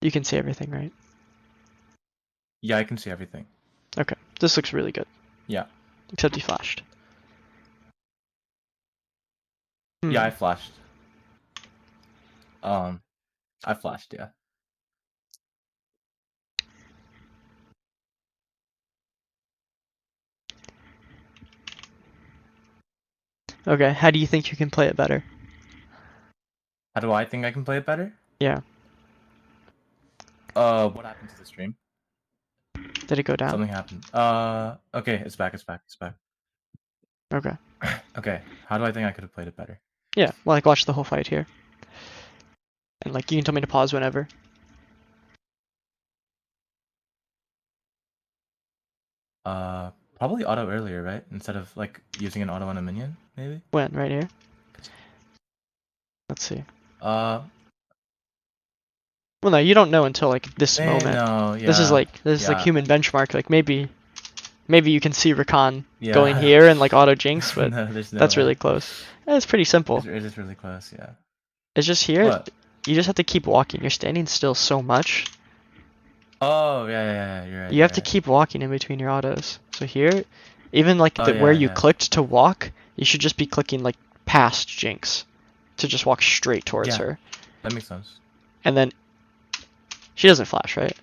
You can see everything, right? Yeah, I can see everything. Okay, this looks really good. Yeah. Except he flashed. Yeah, I flashed. I flashed, yeah. Okay, how do you think you can play it better? How do I think I can play it better? Yeah. What happened to the stream? Did it go down? Something happened. Okay, it's back. Okay. Okay, how do I think I could have played it better? Yeah, well, like watch the whole fight here. And like you can tell me to pause whenever. Probably auto earlier, right? Instead of like using an auto on a minion, maybe. When? Right here? Let's see. Uh, Well, no, you don't know until like this moment. no, This is yeah, like yeah, human benchmark. Like maybe you can see Rakan going yeah. here and like auto jinx, but No, there's no that's way. really close. It's pretty simple. It is really close, yeah. It's just here. What? You just have to keep walking. You're standing still so much. Oh, yeah, you're right, You have to keep walking in between your autos. So here, even like Oh, where yeah, you yeah. clicked to walk, you should just be clicking like past Jinx to just walk straight towards Yeah, her. that makes sense. And then she doesn't flash, right?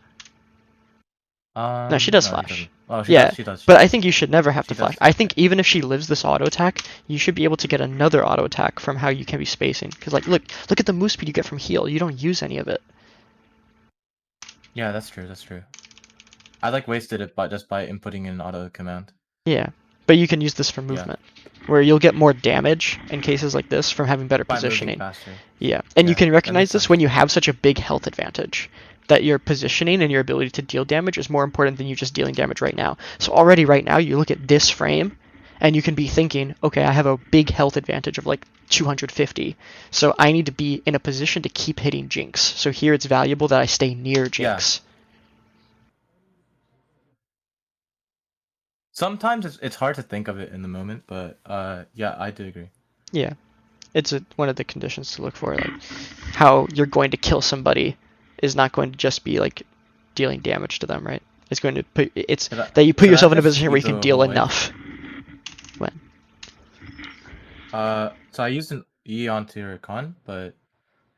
No, she does No, he flash. doesn't. Oh, Yeah, she does. but I think you should never have She to does. flash. I think even if she lives this auto attack, you should be able to get another auto attack from how you can be spacing. Because like, look at the move speed you get from heal. You don't use any of it. Yeah, that's true. I like wasted it, but just by inputting an auto command. Yeah, but you can use this for movement, where you'll get more damage in cases like this from having better By moving positioning. faster. Yeah, and you Yeah, can that recognize makes this sense. when you have such a big health advantage. That your positioning and your ability to deal damage is more important than you just dealing damage right now. So already right now, you look at this frame, and you can be thinking, okay, I have a big health advantage of like 250, so I need to be in a position to keep hitting Jinx. So here it's valuable that I stay near Jinx. Sometimes it's hard to think of it in the moment, but yeah, I do agree. Yeah, it's one of the conditions to look for. Like how you're going to kill somebody is not going to just be like dealing damage to them, right? It's going to put that you put yourself in a position where you can deal enough. When? So I used an E onto Rakan, but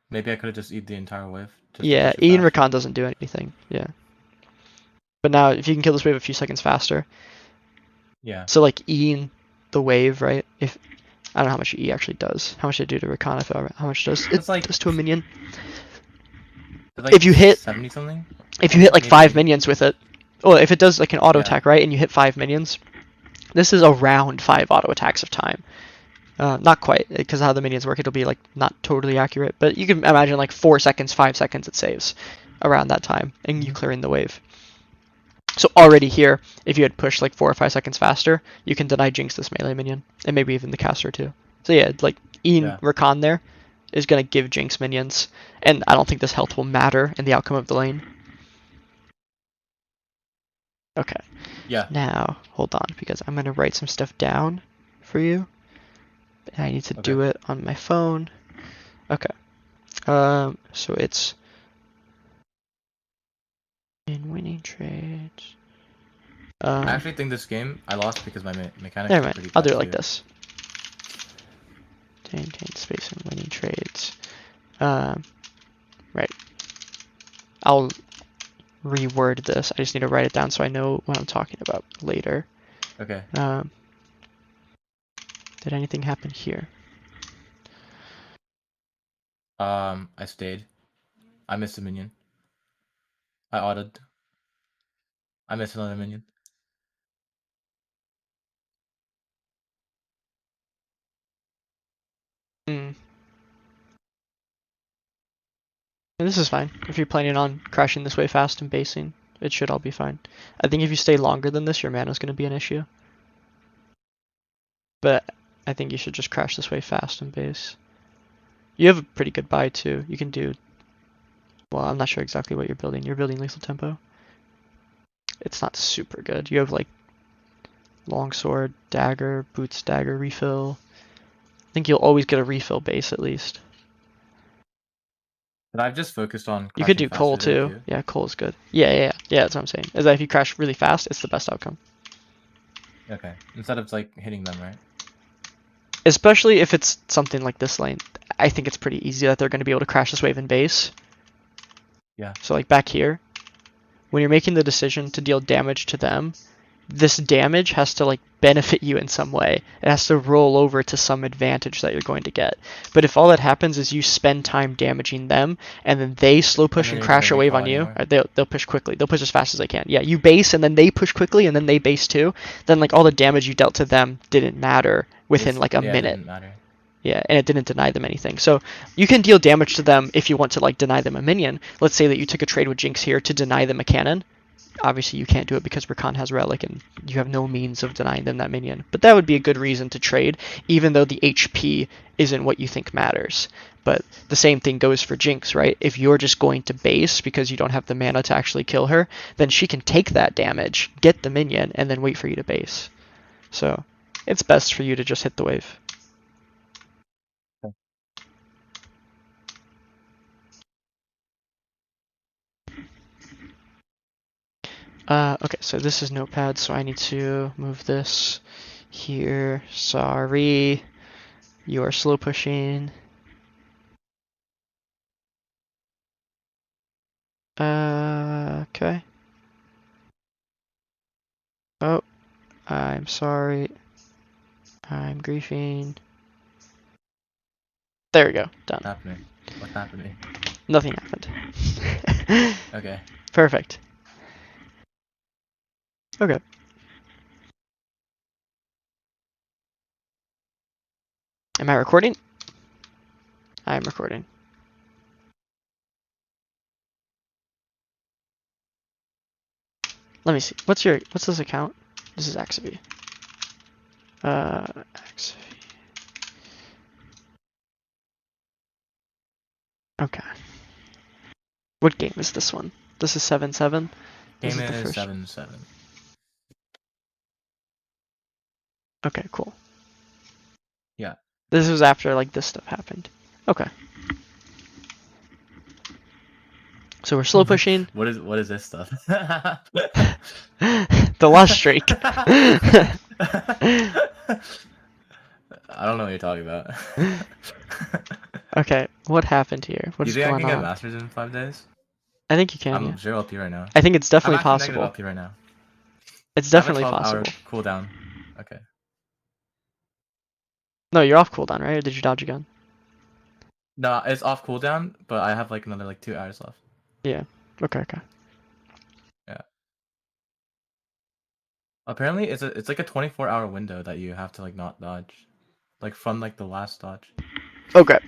maybe I could have just E'd the entire wave just to Yeah, push it Ian faster. Rakan doesn't do anything. Yeah. But now if you can kill this wave a few seconds faster. Yeah. So like Ian the wave, right? If I don't know how much E actually does. How much did it do to Rakan? How much does it It's like does to a minion? like If you hit 70 something. like Maybe. 5 minions with it, well, if it does like an auto Yeah. attack, right, and you hit 5 minions, this is around 5 auto attacks of time. Not quite, because how the minions work, it'll be like not totally accurate, but you can imagine like 4 seconds, 5 seconds it saves around that time, and you clearing the wave. So already here, if you had pushed like 4 or 5 seconds faster, you can deny Jinx this melee minion, and maybe even the caster too. So yeah, like Ian Rakan there is going to give Jinx minions, and I don't think this health will matter in the outcome of the lane. Okay. Yeah. Now, hold on, because I'm going to write some stuff down for you. I need to do it on my phone. Okay. So it's in winning trades. I actually think this game I lost because my mechanics never are mind. pretty bad. I'll do it like this. Maintain space and winning trades. Right. I'll reword this. I just need to write it down so I know what I'm talking about later. Okay. Did anything happen here? I stayed. I missed a minion. I autoed. I missed another minion. And this is fine. If you're planning on crashing this way fast and basing, it should all be fine. I think if you stay longer than this, your mana's going to be an issue. But I think you should just crash this way fast and base. You have a pretty good buy too. You can do... Well, I'm not sure exactly what you're building. You're building lethal tempo. It's not super good. You have like longsword, dagger, boots, dagger, refill. I think you'll always get a refill base at least. But I've just focused on You could crashing do coal faster there too. Yeah, coal is good. Yeah. That's what I'm saying. Is that if you crash really fast, it's the best outcome. Okay. Instead of like hitting them, right? Especially if it's something like this lane. I think it's pretty easy that they're going to be able to crash this wave in base. Yeah. So like back here, when you're making the decision to deal damage to them, this damage has to like benefit you in some way. It has to roll over to some advantage that you're going to get. But if all that happens is you spend time damaging them and then they slow push then and you're gonna crash a wave recall on you, anymore. they'll push quickly. They'll push as fast as they can. Yeah, you base and then they push quickly and then they base too. Then like all the damage you dealt to them didn't matter within like a Yeah, it minute. didn't matter. Yeah, and it didn't deny them anything. So you can deal damage to them if you want to like deny them a minion. Let's say that you took a trade with Jinx here to deny them a cannon. Obviously you can't do it because Rakan has Relic and you have no means of denying them that minion. But that would be a good reason to trade, even though the HP isn't what you think matters. But the same thing goes for Jinx, right? If you're just going to base because you don't have the mana to actually kill her, then she can take that damage, get the minion, and then wait for you to base. So it's best for you to just hit the wave. Okay, so this is Notepad, so I need to move this here. Sorry, you are slow pushing. Okay. Oh, I'm sorry. I'm griefing. There we go, done. What's happening? What's happening? Nothing happened. Okay. Perfect. Okay. Am I recording? I'm recording. Let me see. What's this account? This is Axivy. Axivy. Okay. What game is this one? This is 7-7. This Game is the is first. 7-7. Okay, cool. Yeah. This was after like this stuff happened. Okay. So we're slow pushing. What is this stuff? The lost streak. I don't know what you're talking about. Okay, what happened here? Do you What's think I going can get on? masters in 5 days? I think you can. I'm Yeah. 0 LP right now. I think it's I'm definitely actually possible. negative LP right now. It's I have a definitely 12-hour possible. cooldown. Okay. No, you're off cooldown, right? Or did you dodge again? No, it's off cooldown, but I have like another like 2 hours left. Yeah. Okay. Yeah. Apparently, it's like a 24-hour window that you have to like not dodge, like from like the last dodge. Okay.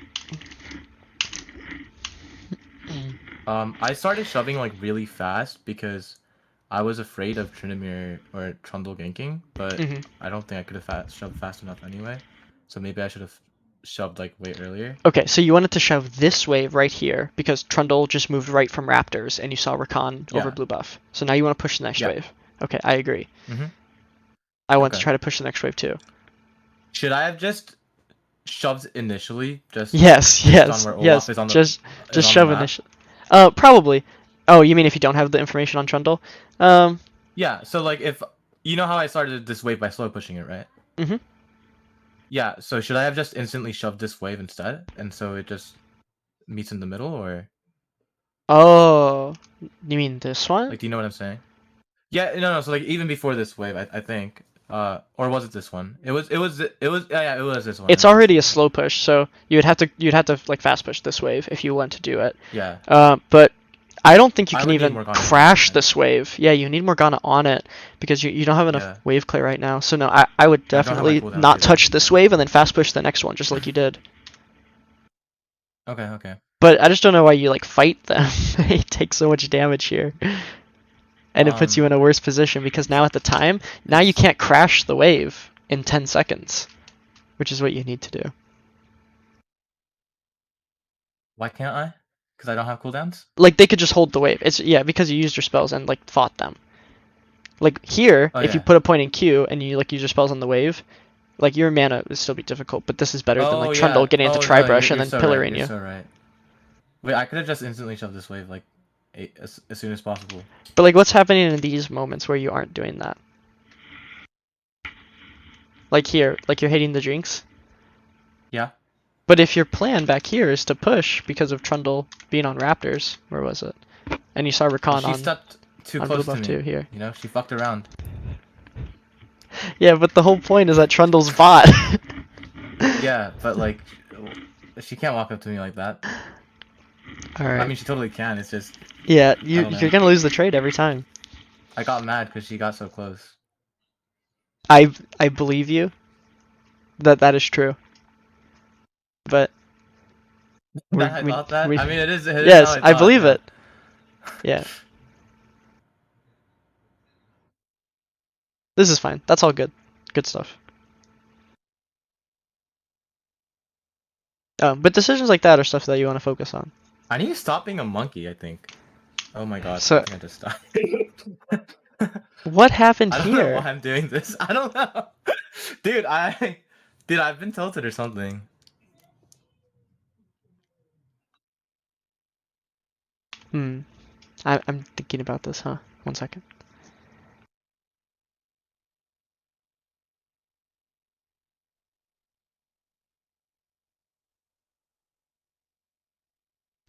I started shoving like really fast because I was afraid of Tryndamere or Trundle ganking, but I don't think I could have shoved fast enough anyway. So maybe I should have shoved like way earlier. Okay, so you wanted to shove this wave right here because Trundle just moved right from Raptors and you saw Rakan over blue buff. So now you want to push the next wave. Okay, I agree. I want to try to push the next wave too. Should I have just shoved initially? Yes. Just shove initially. Probably. Oh, you mean if you don't have the information on Trundle? Yeah. So like if you know how I started this wave by slow pushing it, right? Yeah. So should I have just instantly shoved this wave instead, and so it just meets in the middle, or? Oh, you mean this one? Like, do you know what I'm saying? Yeah. No. So like even before this wave, I think. Or was it this one? It was this one. It's already a slow push, so you'd have to like fast push this wave if you want to do it. Yeah. But I don't think you can even crash on this wave. Yeah, you need Morgana on it because you don't have enough wave clear right now. So no, I would definitely not touch this wave and then fast push the next one just like you did. Okay. But I just don't know why you like fight them. They take so much damage here. And it puts you in a worse position because now at the time, now you can't crash the wave in 10 seconds, which is what you need to do. Why can't I? Because I don't have cooldowns? Like, they could just hold the wave. It's because you used your spells and, like, fought them. Like, here, if you put a point in Q and you, like, use your spells on the wave, like, your mana would still be difficult, but this is better than, like, Trundle getting into Tribrush and then pillaring you. So right. Wait, I could have just instantly shoved this wave like as soon as possible. But like, what's happening in these moments where you aren't doing that? Like here, like you're hitting the drinks. Yeah. But if your plan back here is to push because of Trundle being on Raptors, where was it? And you saw Rakan She stepped too close to me. too here. You know, she fucked around. Yeah, but the whole point is that Trundle's bot. Yeah, but like, she can't walk up to me like that. Alright. I mean, she totally can. It's just. Yeah, you're gonna lose the trade every time. I got mad because she got so close. I believe you. That is true. But I thought that. I mean, it is. Yes, I believe it. Yeah. This is fine. That's all good. Good stuff. But decisions like that are stuff that you want to focus on. I need to stop being a monkey, I think. Oh my god, So, I think I just died. What happened I don't here? know why I'm doing this. I don't know. Dude, I've been tilted or something. I'm thinking about this, huh? 1 second.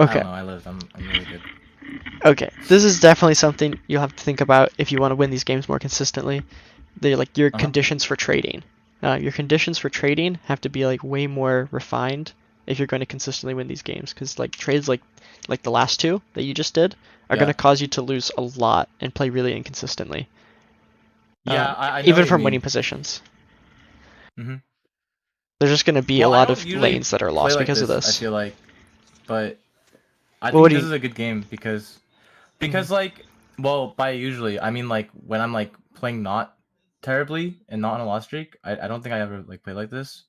Okay. I don't know, I lived. I'm really good. Okay, this is definitely something you'll have to think about if you want to win these games more consistently. They're like your conditions for trading. Your conditions for trading have to be like way more refined if you're going to consistently win these games, because like trades like the last two that you just did are going to cause you to lose a lot and play really inconsistently. Yeah, I know even what from you winning mean. positions. Mm-hmm. There's just going to be a lot of lanes that are lost because of this. I feel like, but I think this is a good game because like, well, by usually I mean like when I'm like playing not terribly and not on a loss streak, I don't think I ever like play like this.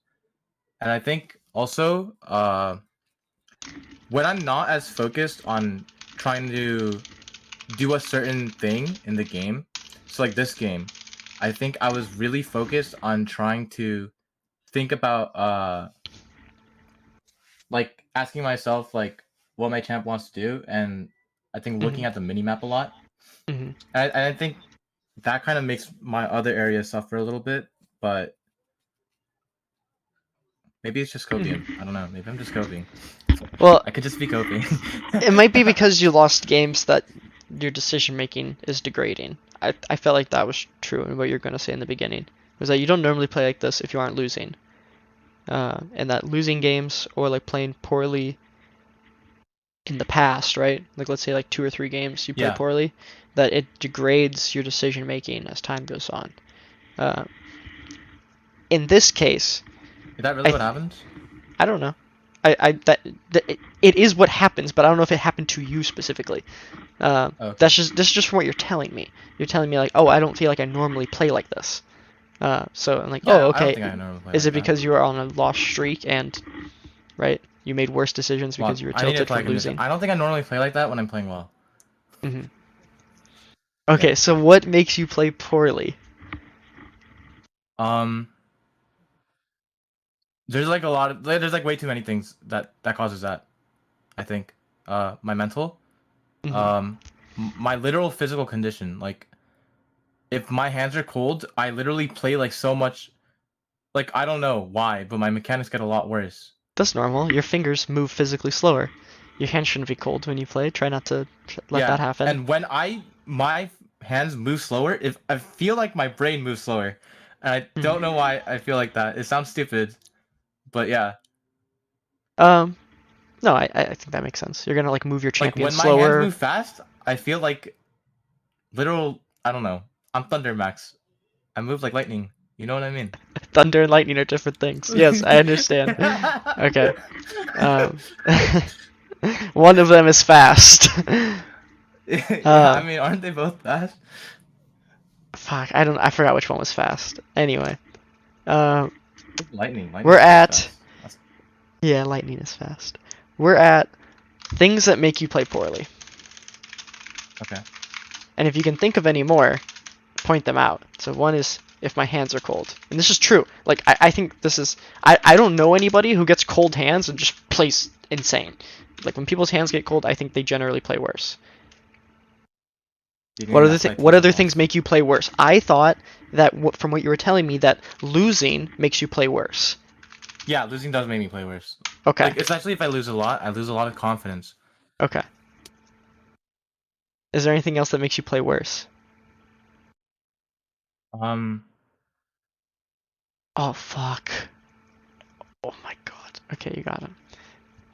And I think also when I'm not as focused on trying to do a certain thing in the game, so like this game, I think I was really focused on trying to think about like asking myself like what my champ wants to do, and I think looking at the mini map a lot. And I think that kind of makes my other areas suffer a little bit, but maybe it's just coping. I don't know. Maybe I'm just coping. Well, I could just be coping. It might be because you lost games that your decision making is degrading. I felt like that was true in what you're going to say in the beginning. Was that you don't normally play like this if you aren't losing. And that losing games or like playing poorly in the past, right? Like let's say like 2 or 3 games you play poorly, that it degrades your decision making as time goes on. In this case, is that really what happens? I don't know. It is what happens, but I don't know if it happened to you specifically. Okay. This is just from what you're telling me. You're telling me like, oh, I don't feel like I normally play like this. So I'm like, oh, okay. Is it because you were on a lost streak and, right, you made worse decisions because you were tilted from losing? I don't think I normally play like that when I'm playing well. Okay, so what makes you play poorly? There's like there's like way too many things that causes that. I think my mental, my literal physical condition. Like if my hands are cold, I literally play like so much. Like I don't know why, but my mechanics get a lot worse. That's normal. Your fingers move physically slower. Your hands shouldn't be cold when you play. Try not to let that happen. And when my hands move slower, if I feel like my brain moves slower, and I don't know why I feel like that. It sounds stupid, but yeah. No, I think that makes sense. You're gonna like move your champion slower. When my hands move fast, I feel like literal. I don't know. I'm Thunder Max. I move like lightning. You know what I mean? Thunder and lightning are different things. Yes, I understand. Okay. One of them is fast. I mean, aren't they both fast? Fuck, I forgot which one was fast. Anyway. Lightning we're at... Yeah, lightning is fast. We're at things that make you play poorly. Okay. And if you can think of any more, point them out. So one is if my hands are cold. And this is true. Like, I think this is... I don't know anybody who gets cold hands and just plays insane. Like when people's hands get cold, I think they generally play worse. You think that's why What people other things lost? make you play worse? I thought that from what you were telling me that losing makes you play worse. Yeah, losing does make me play worse. Okay. Like especially if I lose a lot, I lose a lot of confidence. Okay. Is there anything else that makes you play worse? Um, Oh fuck. Oh my god. Okay, you got him.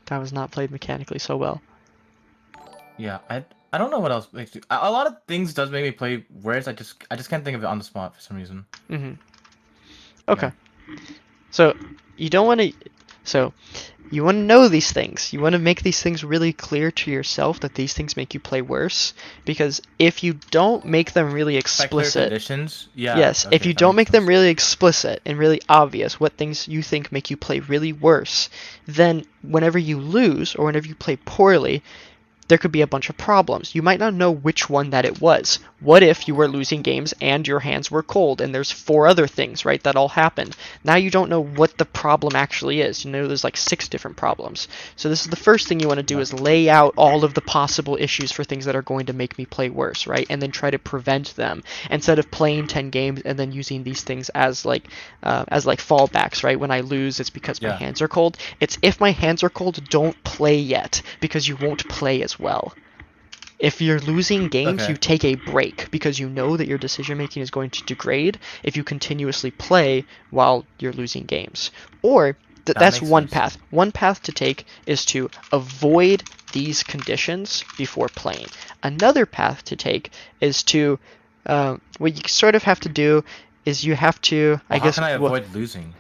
That was not played mechanically so well. yeah, I don't know what else makes me. A lot of things does make me play worse. I just can't think of it on the spot for some reason. Mm-hmm. Yeah. Okay. So you don't want to. So you want to know these things. You want to make these things really clear to yourself that these things make you play worse. Because if you don't make them really By clear explicit, conditions, yeah. yes, if Okay, you that don't makes make them sense. really explicit and really obvious what things you think make you play really worse, then whenever you lose or whenever you play poorly, there could be a bunch of problems. You might not know which one that it was. What if you were losing games and your hands were cold and there's 4 other things, right, that all happened? Now you don't know what the problem actually is. You know there's like 6 different problems. So this is the first thing you want to do Yeah. is lay out all of the possible issues for things that are going to make me play worse, right? And then try to prevent them instead of playing 10 games and then using these things as like fallbacks, right? When I lose, it's because my Yeah. hands are cold. It's if my hands are cold, don't play yet because you won't play as well. If you're losing games, you Okay. take a break because you know that your decision making is going to degrade if you continuously play while you're losing games. Or That that's makes one sense. path. One path to take is to avoid these conditions before playing. Another path to take is to what you sort of have to do is you have to, Well, I how guess, can I avoid losing?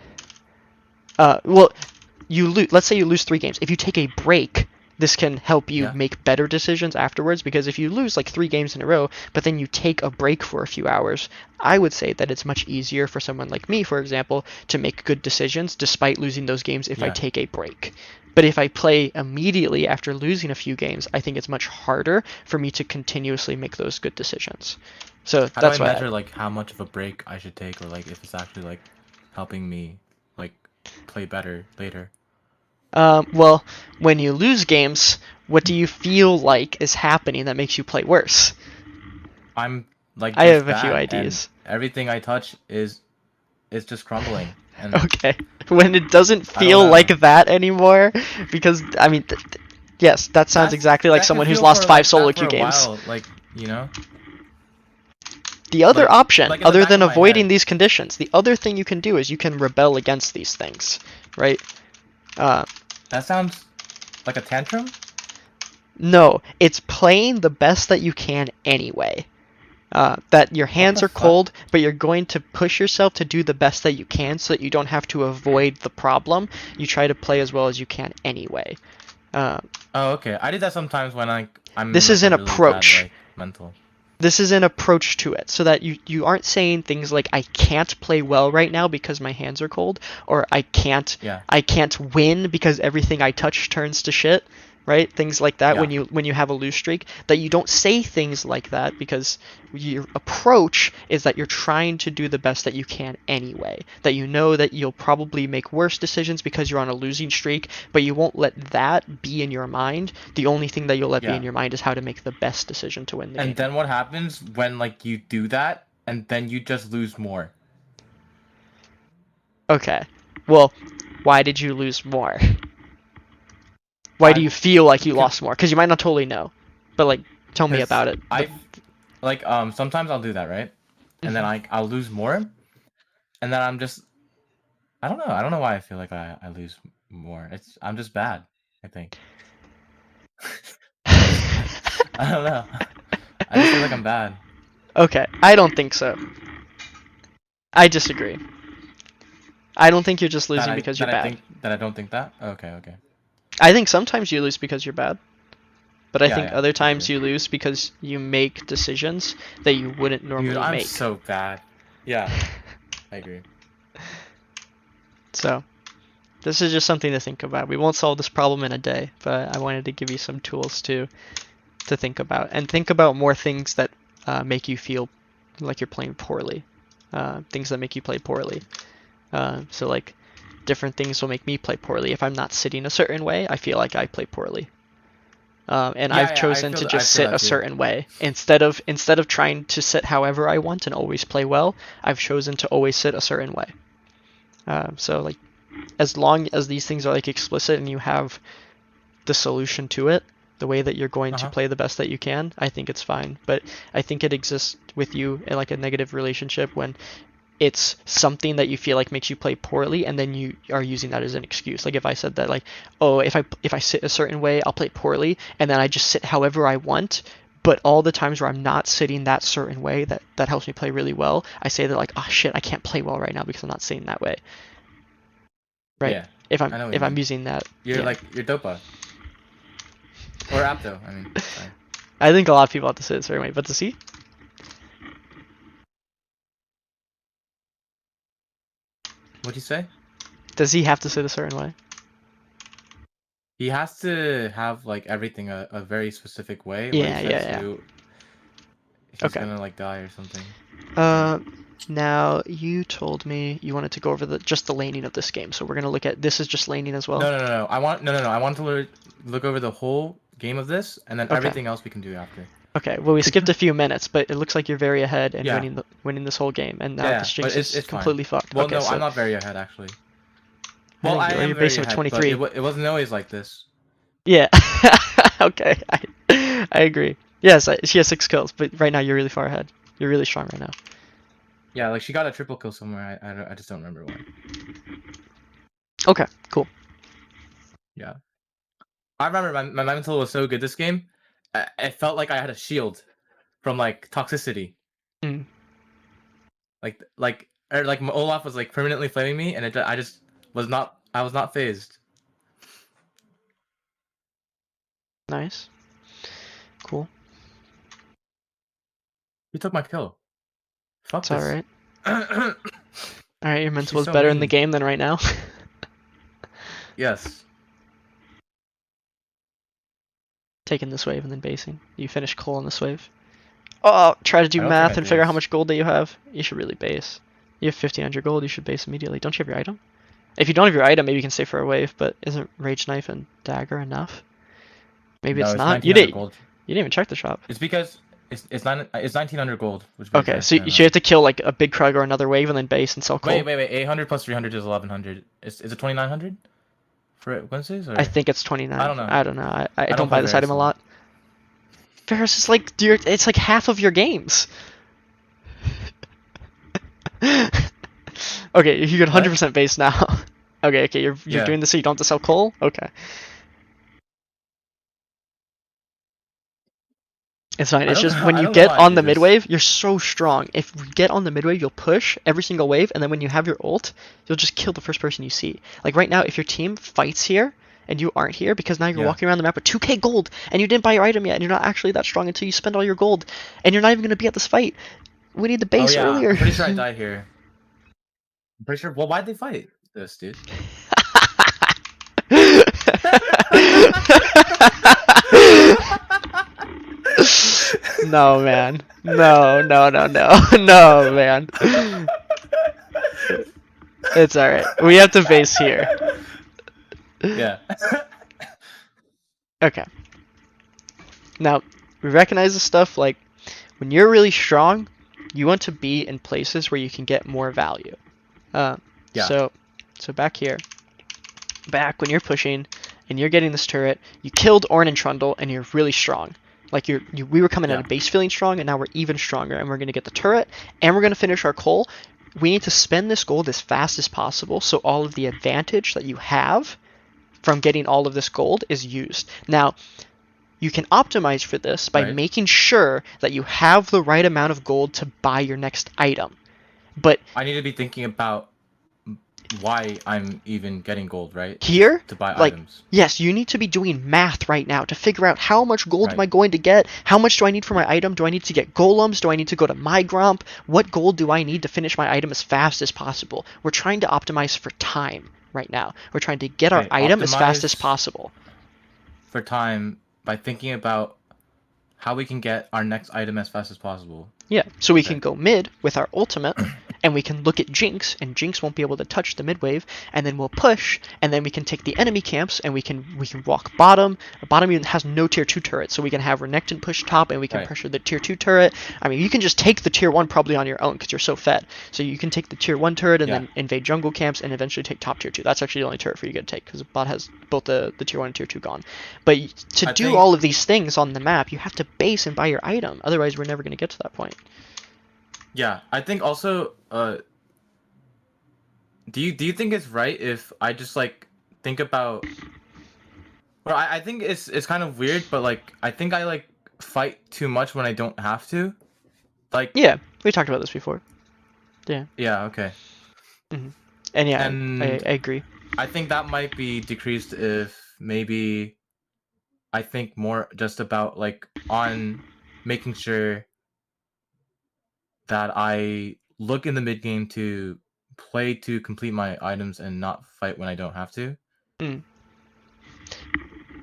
well, let's say you lose 3 games. If you take a break, this can help you Yeah. make better decisions afterwards, because if you lose like 3 games in a row but then you take a break for a few hours, I would say that it's much easier for someone like me, for example, to make good decisions despite losing those games if I Yeah. take a break. But if I play immediately after losing a few games, I think it's much harder for me to continuously make those good decisions. So How do I that's why measure like how much of a break I should take, or like if it's actually like helping me like play better later? well, when you lose games, what do you feel like is happening that makes you play worse? I'm like I just have a few bad, and ideas. everything I touch is just crumbling, and Okay. When it doesn't I don't feel like know. that anymore, because, I mean, yes, that sounds exactly like That could someone who's feel lost for 5 solo that for queue a games. while, like you know, The other option, like in the other back than of my avoiding head. these conditions, the other thing you can do is you can rebel against these things, right? Uh, That sounds like a tantrum. no, it's playing the best that you can anyway. That your What hands the are fuck? cold, but you're going to push yourself to do the best that you can so that you don't have to avoid the problem. You try to play as well as you can anyway. Uh, Oh, okay. I did that sometimes when I'm in this like is a an really bad approach. like mental. This is an approach to it so that you aren't saying things like I can't play well right now because my hands are cold, or Yeah, I can't win because everything I touch turns to shit, right? Things like that yeah, when you have a lose streak, that you don't say things like that because your approach is that you're trying to do the best that you can anyway. That you know that you'll probably make worse decisions because you're on a losing streak, but you won't let that be in your mind. The only thing that you'll let be in yeah. your mind is how to make the best decision to win the And game. then what happens when like you do that and then you just lose more? Okay. Well, why did you lose more? Why do I you feel like you could lost more? Because you might not totally know. But, like, tell me because about it. I like sometimes I'll do that, right? And then Mhm. I'll lose more, and then I'm just I don't know. I don't know why I feel like I lose more. I'm just bad, I think. I don't know. I just feel like I'm bad. Okay, I don't think so. I disagree. I don't think you're just losing because you're bad. That I don't think that. Okay, okay. I think sometimes you lose because you're bad. But I Yeah, think yeah, other for times sure. you lose because you make decisions that you wouldn't Dude, normally I'm make. so bad. Yeah, I agree. So, this is just something to think about. We won't solve this problem in a day, but I wanted to give you some tools to think about, and think about more things that make you feel like you're playing poorly, things that make you play poorly. So like different things will make me play poorly. If I'm not sitting a certain way, I feel like I play poorly. And Yeah, I've yeah, chosen to I just feel sit that a too. certain way instead of trying to sit however I want and always play well. I've chosen to always sit a certain way. So like, as long as these things are like explicit and you have the solution to it, the way that you're going to play the best that you can, I think it's fine. But I think it exists with you in like a negative relationship when it's something that you feel like makes you play poorly, and then you are using that as an excuse. Like if I said that, like, oh, if I sit a certain way, I'll play poorly, and then I just sit however I want. But all the times where I'm not sitting that certain way that helps me play really well, I say that like, oh shit, I can't play well right now because I'm not sitting that way. Right? Yeah, If I know what I'm you mean. using that, You're yeah. like you're dopa or apto. I mean, sorry. I think a lot of people have to sit a certain way, but to see. What'd you say? Does he have to sit a certain way? He has to have like everything a very specific way, or he Yeah, says yeah, he's Okay. gonna like die or something. Now you told me you wanted to go over just the laning of this game, so we're gonna look at this is just laning as well. No. I want to look over the whole game of this, and then Okay. everything else we can do after. Okay. Well, we skipped a few minutes, but it looks like you're very ahead and Yeah. winning this whole game, and now the Yeah, but Jinx is it's completely fine. fucked. Well, Okay, no, so I'm not very ahead actually. I Well, think I am you're very basing with ahead, but 23. it wasn't always like this. Yeah. Okay. I agree. Yes, she has 6 kills, but right now you're really far ahead. You're really strong right now. Yeah, like she got a triple kill somewhere. I just don't remember why. Okay. Cool. Yeah. I remember my mental was so good this game. It felt like I had a shield from like toxicity. Mm. Like Olaf was like permanently flaming me, and I just was not. I was not phased. Nice. Cool. You took my kill. Fuck It's this. alright. Alright, your mental She's was so better in the mean. game than right now. Yes. Taking this wave and then basing. You finish Cole on this wave. Oh, try to do I don't think math I and figure out how base. much gold that you have. You should really base. You have 1500 gold, you should base immediately. Don't you have your item? If you don't have your item, maybe you can stay for a wave, but isn't Rage Knife and Dagger enough? Maybe No, it's it's not. 1900 gold. You didn't even check the shop. It's because it's 1900 gold, which be Okay, exact. so you have to kill like a big Krug or another wave and then base and sell Cole. Wait. 800 plus 300 is 1100. Is it 2900 for Wednesdays or? I think it's 29. I don't know. I don't know. I I don't play buy this Varus item a lot. Varus is like, dude, it's like half of your games. Okay, you can 100% base now. Okay, you're doing this so you don't have to sell coal? Okay. It's fine. It's just when I you don't know get why I on do the this. midwave, you're so strong. If you get on the midwave, you'll push every single wave, and then when you have your ult, you'll just kill the first person you see. Like right now, if your team fights here, and you aren't here because now you're walking around the map with 2k gold, and you didn't buy your item yet, and you're not actually that strong until you spend all your gold, and you're not even going to be at this fight. We need the base earlier. I'm pretty sure I died here. I'm pretty sure. Well, why'd they fight this, dude? No, man. No, man. It's alright. We have to base here. Yeah. Okay. Now, we recognize the stuff like when you're really strong, you want to be in places where you can get more value. Yeah. So back here, back when you're pushing and you're getting this turret, you killed Ornn and Trundle and you're really strong. Like we were coming at a base feeling strong, and now we're even stronger, and we're gonna get the turret, and we're gonna finish our coal. We need to spend this gold as fast as possible, so all of the advantage that you have from getting all of this gold is used. Now, you can optimize for this by making sure that you have the right amount of gold to buy your next item. But I need to be thinking about why I'm even getting gold, right? Here, to buy like, items. yes, you need to be doing math right now to figure out how much gold am I going to get? How much do I need for my item? Do I need to get golems? Do I need to go to my gromp? What gold do I need to finish my item as fast as possible? We're trying to optimize for time right now. We're trying to get our item as fast as possible. For time by thinking about how we can get our next item as fast as possible. Yeah, so we can go mid with our ultimate, and we can look at Jinx, and Jinx won't be able to touch the mid wave, and then we'll push, and then we can take the enemy camps, and we can walk bottom. Bottom even has no tier 2 turret, so we can have Renekton push top, and we can pressure the tier 2 turret. I mean, you can just take the tier 1 probably on your own, because you're so fed. So you can take the tier 1 turret, and then invade jungle camps, and eventually take top tier 2. That's actually the only turret for you to take, because bot has both the tier 1 and tier 2 gone. But to do all of these things on the map, you have to base and buy your item. Otherwise, we're never going to get to that point. Yeah, I think also, do you think it's right if I just like think about, or I think it's kind of weird, but like I think I like fight too much when I don't have to, like. Yeah, we talked about this before. Yeah. Yeah. Okay. Mm-hmm. And yeah, I agree. I think that might be decreased if maybe I think more just about like on making sure that I look in the mid game to play to complete my items and not fight when I don't have to.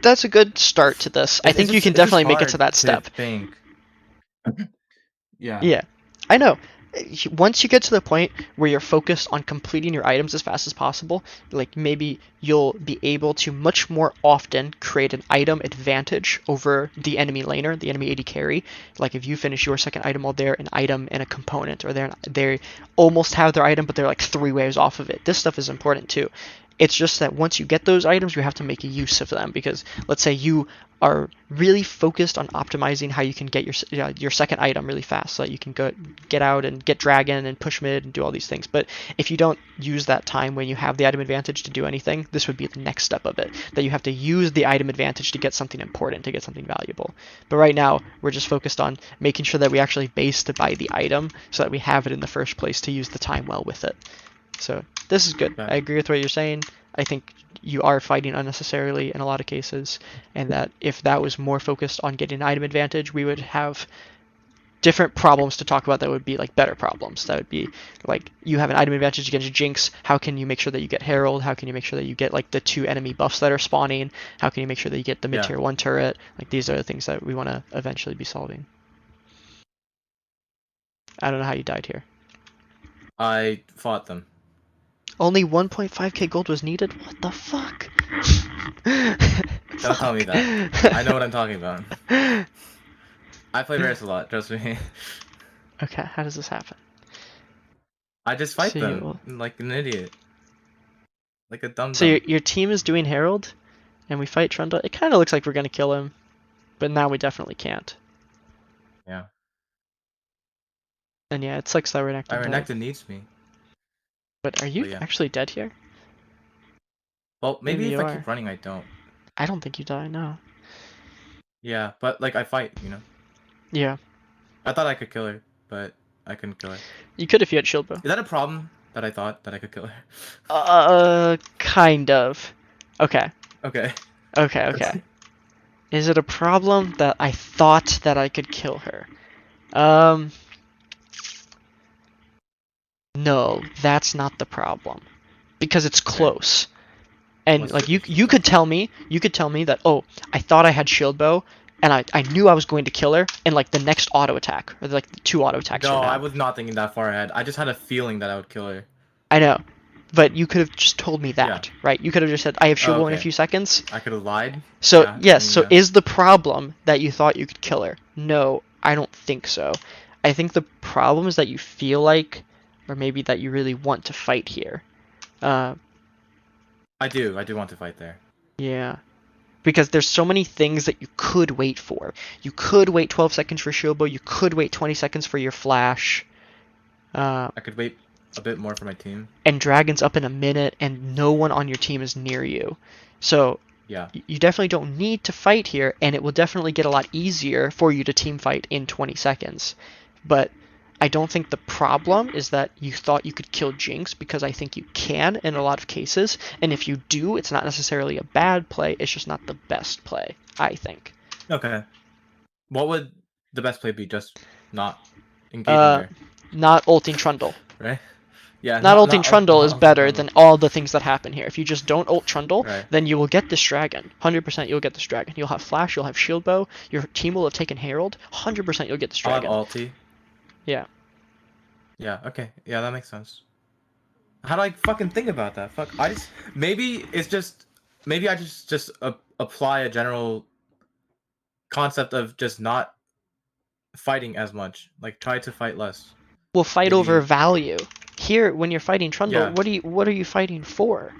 That's a good start to this. I think you can definitely make it to that step. Yeah. Yeah, I know. Once you get to the point where you're focused on completing your items as fast as possible, like maybe you'll be able to much more often create an item advantage over the enemy laner, the enemy AD carry. Like if you finish your second item while they're an item and a component, or they almost have their item but they're like 3 waves off of it. This stuff is important too. It's just that once you get those items, you have to make a use of them, because let's say you are really focused on optimizing how you can get your second item really fast, so that you can get out and get dragon and push mid and do all these things. But if you don't use that time when you have the item advantage to do anything, this would be the next step of it, that you have to use the item advantage to get something important, to get something valuable. But right now, we're just focused on making sure that we actually base to buy the item so that we have it in the first place to use the time well with it. So this is good. I agree with what you're saying. I think you are fighting unnecessarily in a lot of cases, and that if that was more focused on getting an item advantage, we would have different problems to talk about that would be like better problems. That would be like, you have an item advantage against Jinx. How can you make sure that you get Herald? How can you make sure that you get like the 2 enemy buffs that are spawning? How can you make sure that you get the mid tier 1 turret? Like these are the things that we want to eventually be solving. I don't know how you died here. I fought them. Only 1.5k gold was needed? What the fuck? Don't tell me that. I know what I'm talking about. I play Varus a lot, trust me. Okay, how does this happen? I just fight them like an idiot. Like a dumb. So your team is doing Herald, and we fight Trundle. It kind of looks like we're gonna kill him, but now we definitely can't. Yeah. And yeah, it sucks that Renekton needs me. But are you actually dead here? Well, maybe if I keep running, I don't. I don't think you die, no. Yeah, but like I fight, you know? Yeah. I thought I could kill her, but I couldn't kill her. You could if you had shield bow. Is that a problem that I thought that I could kill her? Kind of. Okay. Okay. Okay. Is it a problem that I thought that I could kill her? No, that's not the problem, because it's close. And like you could tell me that, oh, I thought I had shield bow, and I knew I was going to kill her in like the next auto attack, or like the 2 auto attacks. No, I was not thinking that far ahead. I just had a feeling that I would kill her. I know, but you could have just told me that, right? You could have just said, I have shield bow in a few seconds. I could have lied. So yes, so is the problem that you thought you could kill her? No, I don't think so. I think the problem is that you feel like, or maybe that you really want to fight here. I do want to fight there. Yeah. Because there's so many things that you could wait for. You could wait 12 seconds for shield bow, you could wait 20 seconds for your flash. I could wait a bit more for my team. And Dragon's up in a minute, and no one on your team is near you. So you definitely don't need to fight here, and it will definitely get a lot easier for you to team fight in 20 seconds. But I don't think the problem is that you thought you could kill Jinx, because I think you can in a lot of cases, and if you do, it's not necessarily a bad play, it's just not the best play, I think. Okay. What would the best play be? Just not engaging her? Not ulting Trundle. Right? Yeah. Not ulting Trundle is better than all the things that happen here. If you just don't ult Trundle, then you will get this dragon. 100% you'll get this dragon. You'll have flash, you'll have shield bow, your team will have taken Herald, 100% you'll get this dragon. I'll have ulti. Yeah. Yeah. Okay. Yeah, that makes sense. How do I fucking think about that? Fuck. I just maybe it's just maybe I just apply a general concept of just not fighting as much. Like try to fight less. We'll fight over Maybe. value. Here, when you're fighting Trundle, Yeah. what are you fighting for?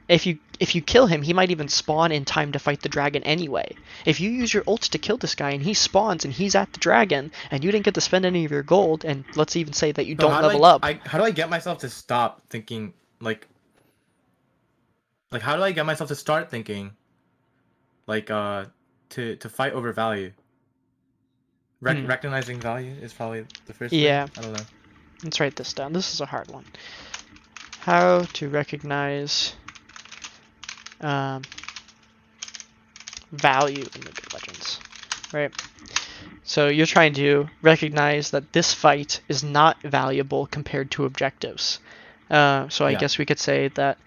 If you kill him, he might even spawn in time to fight the dragon anyway. If you use your ults to kill this guy and he spawns and he's at the dragon and you didn't get to spend any of your gold, and let's even say that you So don't level up. how do I get myself to stop thinking like how do I get myself to start thinking like to fight over value? Recognizing value is probably the first thing. Yeah, I don't know. let's write this down. This is a hard one. How to recognize value in League of Legends, right? So you're trying to recognize that this fight is not valuable compared to objectives. So I guess we could say that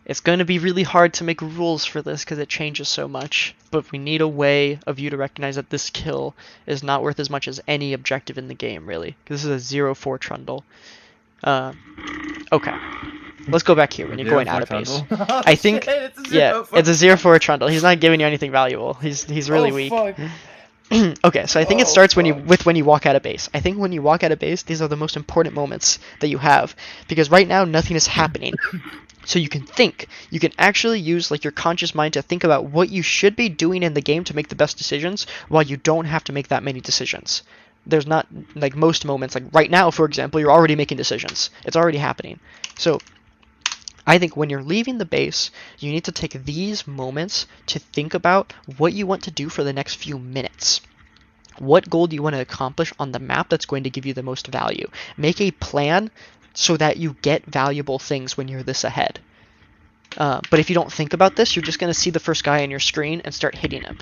it's going to be really hard to make rules for this because it changes so much, but we need a way of you to recognize that this kill is not worth as much as any objective in the game, really. Because this is a 0-4 Trundle. Okay. Let's go back here when you're going out of base. I think, yeah, it's a 0-4 Trundle. He's not giving you anything valuable. He's really weak. Okay, so I think it starts when you walk out of base. I think when you walk out of base, these are the most important moments that you have, because right now nothing is happening. So you can think. You can actually use like your conscious mind to think about what you should be doing in the game to make the best decisions, while you don't have to make that many decisions. There's not like most moments, like right now, for example, you're already making decisions. It's already happening. So I think when you're leaving the base, you need to take these moments to think about what you want to do for the next few minutes. What goal do you want to accomplish on the map that's going to give you the most value? Make a plan so that you get valuable things when you're this ahead. But if you don't think about this, you're just going to see the first guy on your screen and start hitting him.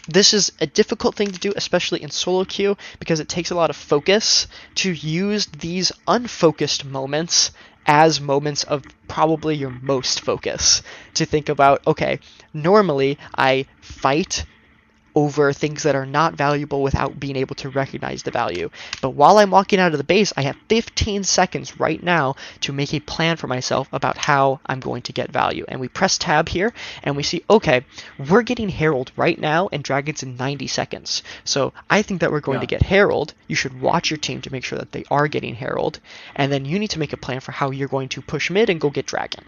This is a difficult thing to do, especially in solo queue, because it takes a lot of focus to use these unfocused moments as moments of probably your most focus. To think about, okay, normally I fight over things that are not valuable without being able to recognize the value. But while I'm walking out of the base, I have 15 seconds right now to make a plan for myself about how I'm going to get value. And we press tab here and we see, okay, we're getting Herald right now and Dragons in 90 seconds. So I think that we're going to get Herald. You should watch your team to make sure that they are getting Herald. And then you need to make a plan for how you're going to push mid and go get Dragon,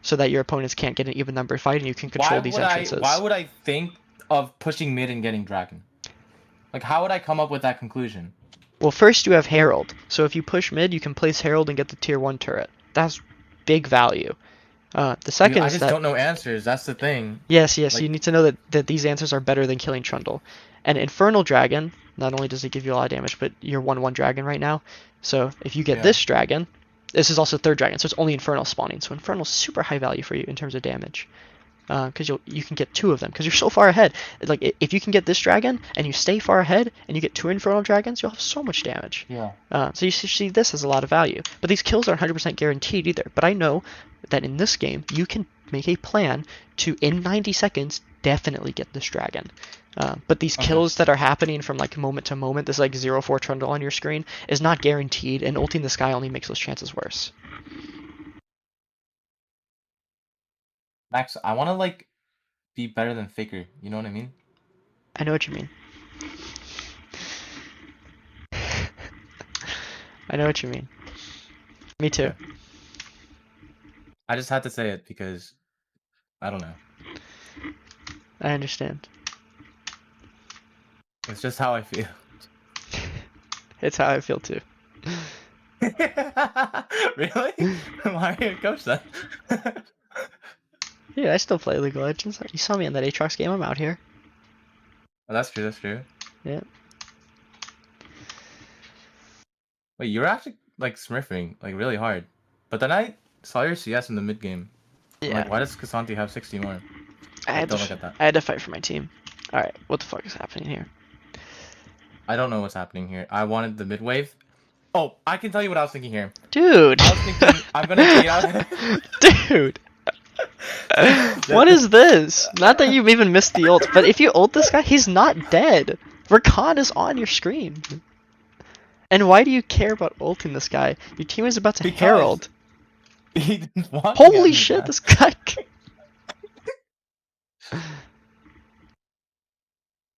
so that your opponents can't get an even number fight and you can control these entrances. Why would I think of pushing mid and getting Dragon? Like, how would I come up with that conclusion? Well, first you have Herald. So if you push mid, you can place Herald and get the tier 1 turret. That's big value. The second I just don't know answers. That's the thing. Yes, like, you need to know that these answers are better than killing Trundle. And Infernal Dragon, not only does it give you a lot of damage, but you're 1-1 Dragon right now. So if you get this Dragon, this is also 3rd Dragon, so it's only Infernal spawning. So Infernal's super high value for you in terms of damage. Because you can get 2 of them, because you're so far ahead. Like, if you can get this dragon and you stay far ahead and you get 2 Infernal Dragons, you'll have so much damage. Yeah. So you see this as a lot of value. But these kills aren't 100% guaranteed either. But I know that in this game, you can make a plan to, in 90 seconds, definitely get this dragon. But these kills that are happening from like moment to moment, this like 0-4 Trundle on your screen, is not guaranteed, and ulting the sky only makes those chances worse. Max, I want to like be better than Faker. You know what I mean? I know what you mean. I know what you mean. Me too. I just had to say it because I don't know. I understand. It's just how I feel. It's how I feel too. Really? Why are you a coach then? Yeah, I still play League of Legends. You saw me in that Aatrox game. I'm out here. Oh, that's true. That's true. Yeah. Wait, you were actually like smurfing like really hard, but then I saw your CS in the mid game. Yeah. Like, why does Casanti have 60 more? Don't look at that. I had to fight for my team. All right, what the fuck is happening here? I don't know what's happening here. I wanted the mid wave. Oh, I can tell you what I was thinking here. Dude. I was thinking I'm gonna get out. Dude. What is this? Not that you've even missed the ult, but if you ult this guy, he's not dead. Rakan is on your screen. And why do you care about ulting this guy? Your team is about to Because herald. he didn't want to Holy get me, shit, man. this guy.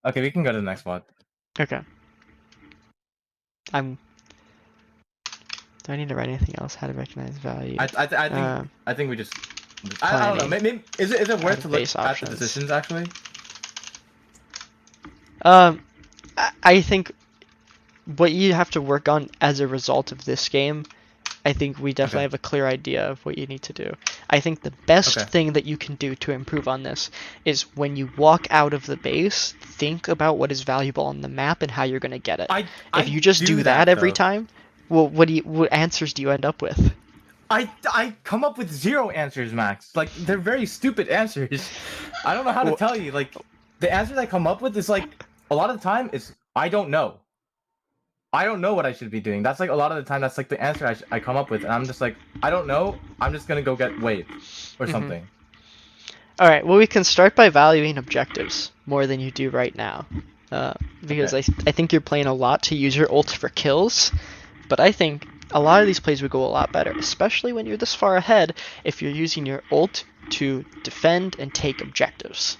Okay, we can go to the next one. Okay. Do I need to write anything else? How to recognize value? I think we just. I don't know. Maybe is it worth to look at the decisions actually? I think what you have to work on as a result of this game, I think we definitely have a clear idea of what you need to do. I think the best thing that you can do to improve on this is when you walk out of the base, think about what is valuable on the map and how you're going to get it. If you just do that every time, well, what answers do you end up with? I come up with 0 answers, Max. Like, they're very stupid answers. I don't know how to tell you. Like, the answers I come up with is like, a lot of the time is I don't know. I don't know what I should be doing. That's like a lot of the time. That's like the answer I come up with, and I'm just like, I don't know. I'm just gonna go get wave or something. All right. Well, we can start by valuing objectives more than you do right now, because I think you're playing a lot to use your ult for kills, but I think a lot of these plays would go a lot better, especially when you're this far ahead. If you're using your ult to defend and take objectives,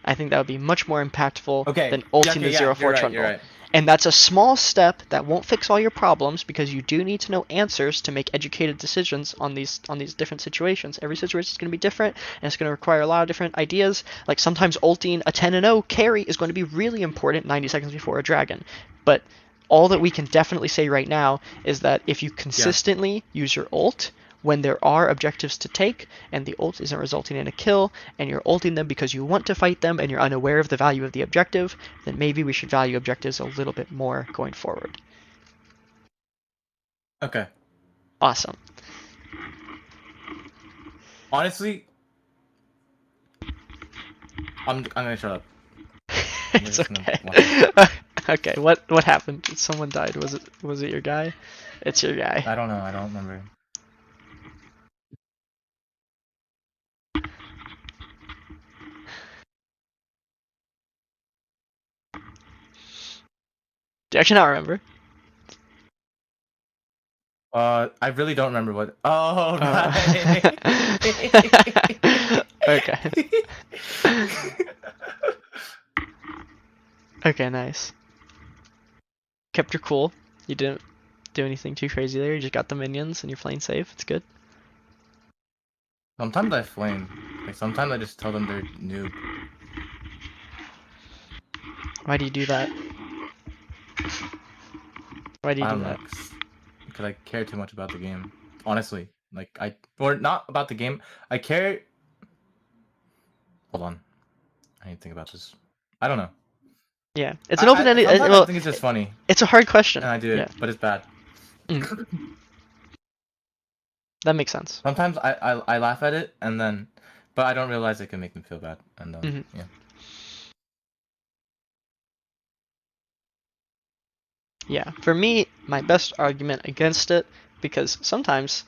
I think that would be much more impactful than ulting the 0-4 trundle. Right. And that's a small step that won't fix all your problems, because you do need to know answers to make educated decisions on these different situations. Every situation is going to be different, and it's going to require a lot of different ideas. Like sometimes ulting a 10-0 carry is going to be really important 90 seconds before a dragon. But all that we can definitely say right now is that if you consistently use your ult when there are objectives to take, and the ult isn't resulting in a kill, and you're ulting them because you want to fight them and you're unaware of the value of the objective, then maybe we should value objectives a little bit more going forward. Okay. Awesome. Honestly, I'm gonna shut up. It's okay. Okay, what happened? Someone died. Was it your guy? It's your guy. I don't know. I don't remember. Do you actually not remember? I really don't remember what. Oh, right. Okay. Okay, nice. Kept your cool. You didn't do anything too crazy there. You just got the minions and you're playing safe. It's good. Sometimes I flame. Like sometimes I just tell them they're noob. Why do you do that? Why do you do that? Because I care too much about the game. Honestly, like or not about the game. I care. Hold on, I need to think about this. I don't know. Yeah, it's an open-ended. Well, I think it's just funny. It's a hard question. And I do it, but it's bad. That makes sense. Sometimes I laugh at it and then, but I don't realize it can make them feel bad, and then yeah. Yeah, for me, my best argument against it, because sometimes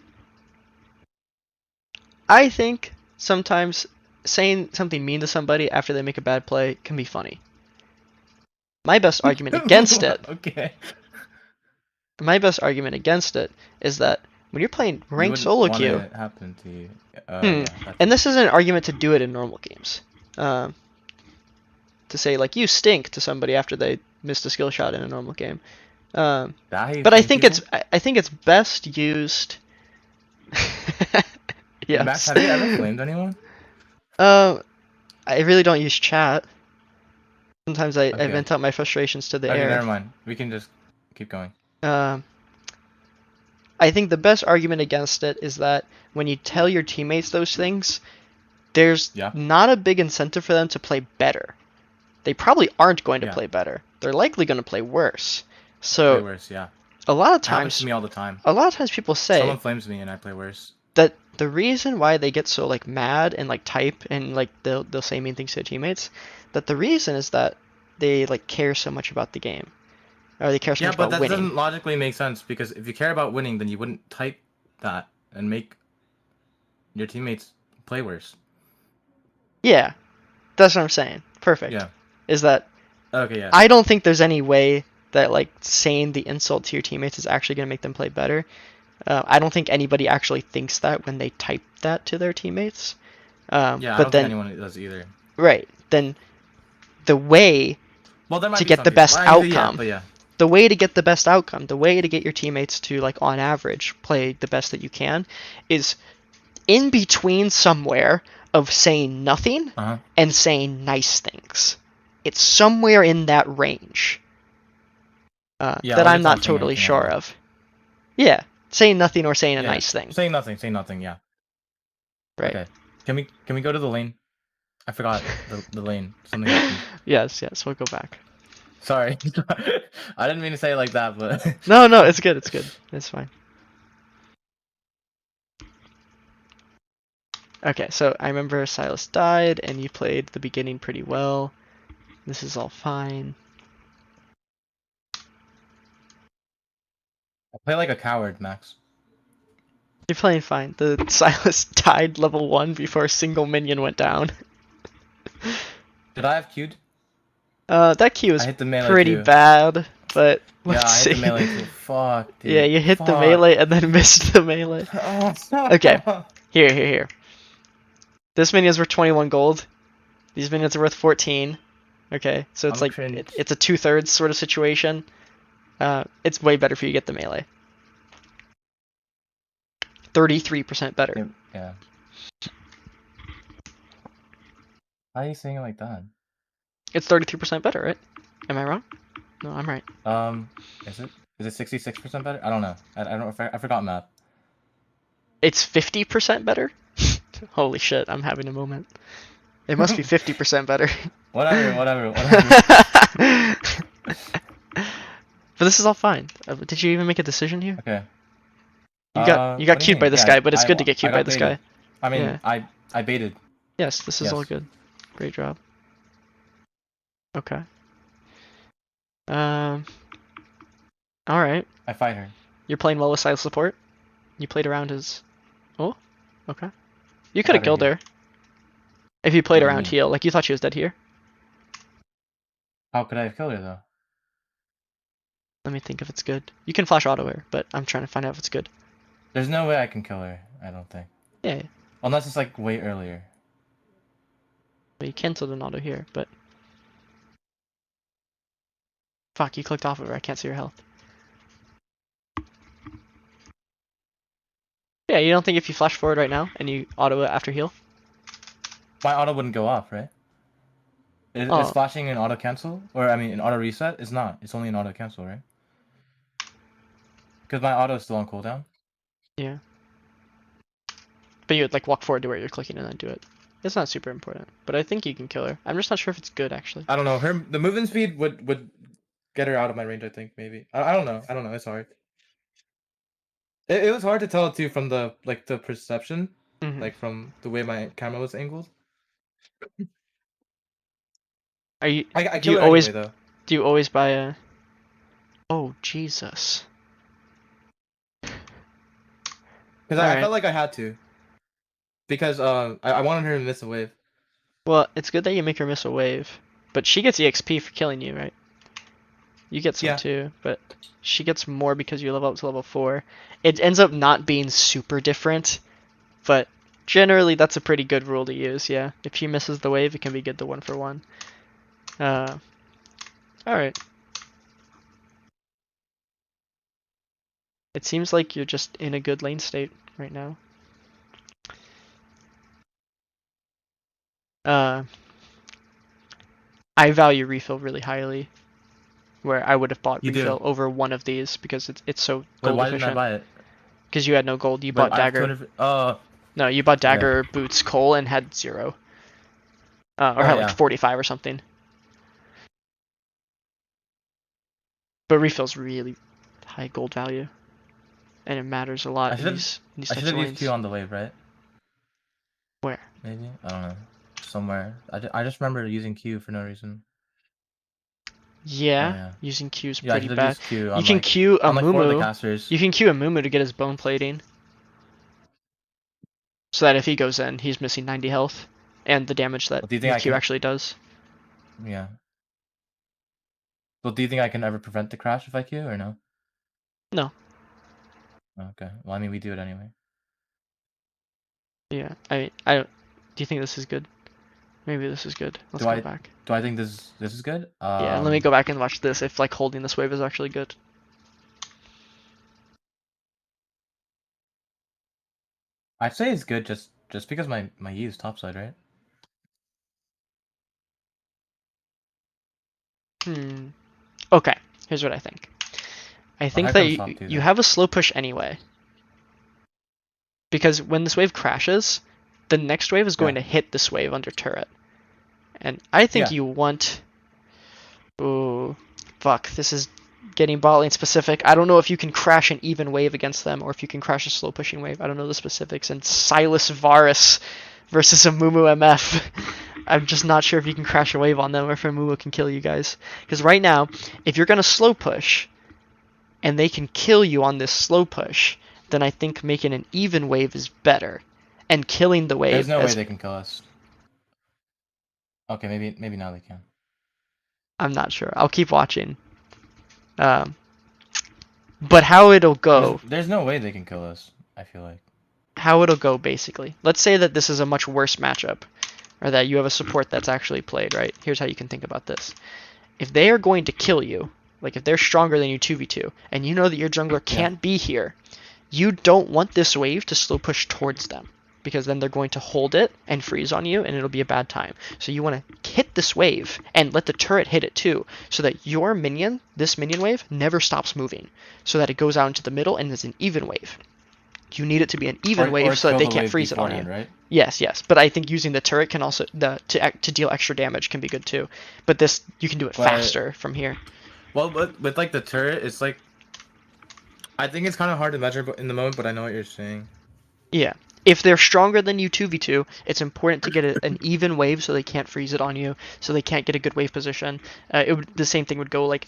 I think sometimes saying something mean to somebody after they make a bad play can be funny. My best argument against it. Okay. My best argument against it is that when you're playing ranked solo queue, it happen to you. And this isn't an argument to do it in normal games. To say like you stink to somebody after they missed a skill shot in a normal game. But I think it's best used. Yes. Max, have you ever flamed anyone? I really don't use chat. Sometimes I vent out my frustrations to the air. Never mind. We can just keep going. I think the best argument against it is that when you tell your teammates those things, there's not a big incentive for them to play better. They probably aren't going to play better. They're likely going to play worse. So play worse, a lot of times, it happens to me all the time. A lot of times people say someone flames me and I play worse. That the reason why they get so like mad and like type and like they'll say mean things to their teammates, that the reason is that they like care so much about the game. Or they care so much about winning. Yeah, but that doesn't logically make sense, because if you care about winning, then you wouldn't type that and make your teammates play worse. Yeah, that's what I'm saying. Perfect. Yeah. Is that okay? Yeah. I don't think there's any way that like saying the insult to your teammates is actually going to make them play better. I don't think anybody actually thinks that when they type that to their teammates. Yeah, I But don't think then, anyone does either. right, then the way Well, there might to be get some the people. best Well, yeah, outcome, but yeah. the way to get the best outcome, the way to get your teammates to, like, on average, play the best that you can, is in between somewhere of saying nothing and saying nice things. It's somewhere in that range Yeah, that like I'm it's not not saying totally anything at sure all. of. Yeah, saying nothing or saying a Yeah, nice thing. say nothing. Yeah. Right. Okay. Can we go to the lane? I forgot the lane. Something happened. Yes, we'll go back. Sorry. I didn't mean to say it like that, but No, it's good, it's fine. Okay, so I remember Silas died, and you played the beginning pretty well. This is all fine. I play like a coward, Max. You're playing fine. The Silas died level 1 before a single minion went down. Did I have queued? That Q I is hit the melee pretty too. bad, but Yeah, let's I hit the see. melee too. Fuck, Yeah, dude. you hit the Fuck. melee and then missed the melee. Okay, here. This minion's worth 21 gold. These minions are worth 14. Okay, so it's I'm like cringe. it's a 2/3 sort of situation. It's way better for you to get the melee. 33% better. Yeah. Why are you saying it like that? It's 33% better, right? Am I wrong? No, I'm right. Is it? Is it 66% better? I don't know. I don't. I forgot math. It's 50% better? Holy shit, I'm having a moment. It must be 50% better. Whatever. But this is all fine. Did you even make a decision here? Okay. You got What do you queued by mean? this Yeah, guy, but it's good to get I queued by got this baited. guy. I mean, Yeah. I baited. Yes, this is all Yes. good. Great job. Okay. Um. All right. I fight her. You're playing well with side support. You played around his. Oh. Okay. You I could have got her killed here. her if you played What do you around mean? heal. Like you thought she was dead here. How could I have killed her though? Let me think if it's good. You can flash auto her, but I'm trying to find out if it's good. There's no way I can kill her. I don't think. Yeah. Unless it's like way earlier. Well, you canceled an auto here, but. Fuck, you clicked off of her. I can't see your health. Yeah, you don't think if you flash forward right now and you auto it after heal? My auto wouldn't go off, right? Is flashing an auto cancel? Or I mean an auto reset? It's not. It's only an auto cancel, right? Because my auto is still on cooldown. Yeah. But you would like walk forward to where you're clicking and then do it. It's not super important, but I think you can kill her. I'm just not sure if it's good actually. I don't know. The movement speed would get her out of my range. I think maybe. I don't know. It's hard. It was hard to tell too from the perception, like from the way my camera was angled. Are you? I Do kill you her always? anyway though. Do you always buy a? Oh Jesus. Because I felt like I had to. Because I wanted her to miss a wave. Well, it's good that you make her miss a wave, but she gets EXP for killing you, right? You get some too, but she gets more because you level up to level 4. It ends up not being super different, but generally that's a pretty good rule to use, yeah. If she misses the wave, it can be good to 1-for-1. Alright. It seems like you're just in a good lane state right now. I value refill really highly, where I would have bought refill over one of these because it's so gold Why efficient. didn't I buy it? Because you had no gold, you bought dagger. No, you bought dagger, boots, coal, and had 0. Or had like 45 or something. But refill's really high gold value, and it matters a lot in these types of lanes. I should have used Q on the wave, right? Where? Maybe, I don't know. Somewhere. I just remember using Q for no reason. Yeah, using Q is pretty bad. Used Q on you can Q a Mumu. casters. You can Q a Mumu to get his bone plating, so that if he goes in, he's missing 90 health, and the damage that your Q actually does. Yeah. Well, do you think I can ever prevent the crash if I Q or no? No. Okay. Well, I mean, we do it anyway. Yeah. I don't. Do you think this is good? Maybe this is good. Let's go back. Do I think this is good? Yeah. Let me go back and watch this. If like holding this wave is actually good. I'd say it's good just because my E is topside, right? Okay. Here's what I think. I think High that comes top too, you though. have a slow push anyway. Because when this wave crashes, the next wave is going to hit this wave under turret. And I think you want... Ooh, fuck, this is getting bot lane specific. I don't know if you can crash an even wave against them or if you can crash a slow pushing wave. I don't know the specifics. And Silas Varus versus a Mumu MF. I'm just not sure if you can crash a wave on them or if a Mumu can kill you guys. Because right now, if you're going to slow push and they can kill you on this slow push, then I think making an even wave is better. And killing the wave... There's no way they can kill us. Okay, maybe now they can. I'm not sure. I'll keep watching. But how it'll go... There's no way they can kill us, I feel like. How it'll go, basically. Let's say that this is a much worse matchup. Or that you have a support that's actually played, right? Here's how you can think about this. If they are going to kill you, like if they're stronger than you 2v2, and you know that your jungler can't be here, you don't want this wave to slow push towards them. Because then they're going to hold it and freeze on you, and it'll be a bad time. So you want to hit this wave, and let the turret hit it too, so that your minion, this minion wave, never stops moving. So that it goes out into the middle and is an even wave. You need it to be an even wave so that they can't freeze it on you. Right? Yes, yes. But I think using the turret can also to deal extra damage can be good too. But this you can do it faster from here. Well, with like the turret, it's like I think it's kind of hard to measure in the moment, but I know what you're saying. Yeah. If they're stronger than you 2v2, it's important to get an even wave so they can't freeze it on you, so they can't get a good wave position. The same thing would go like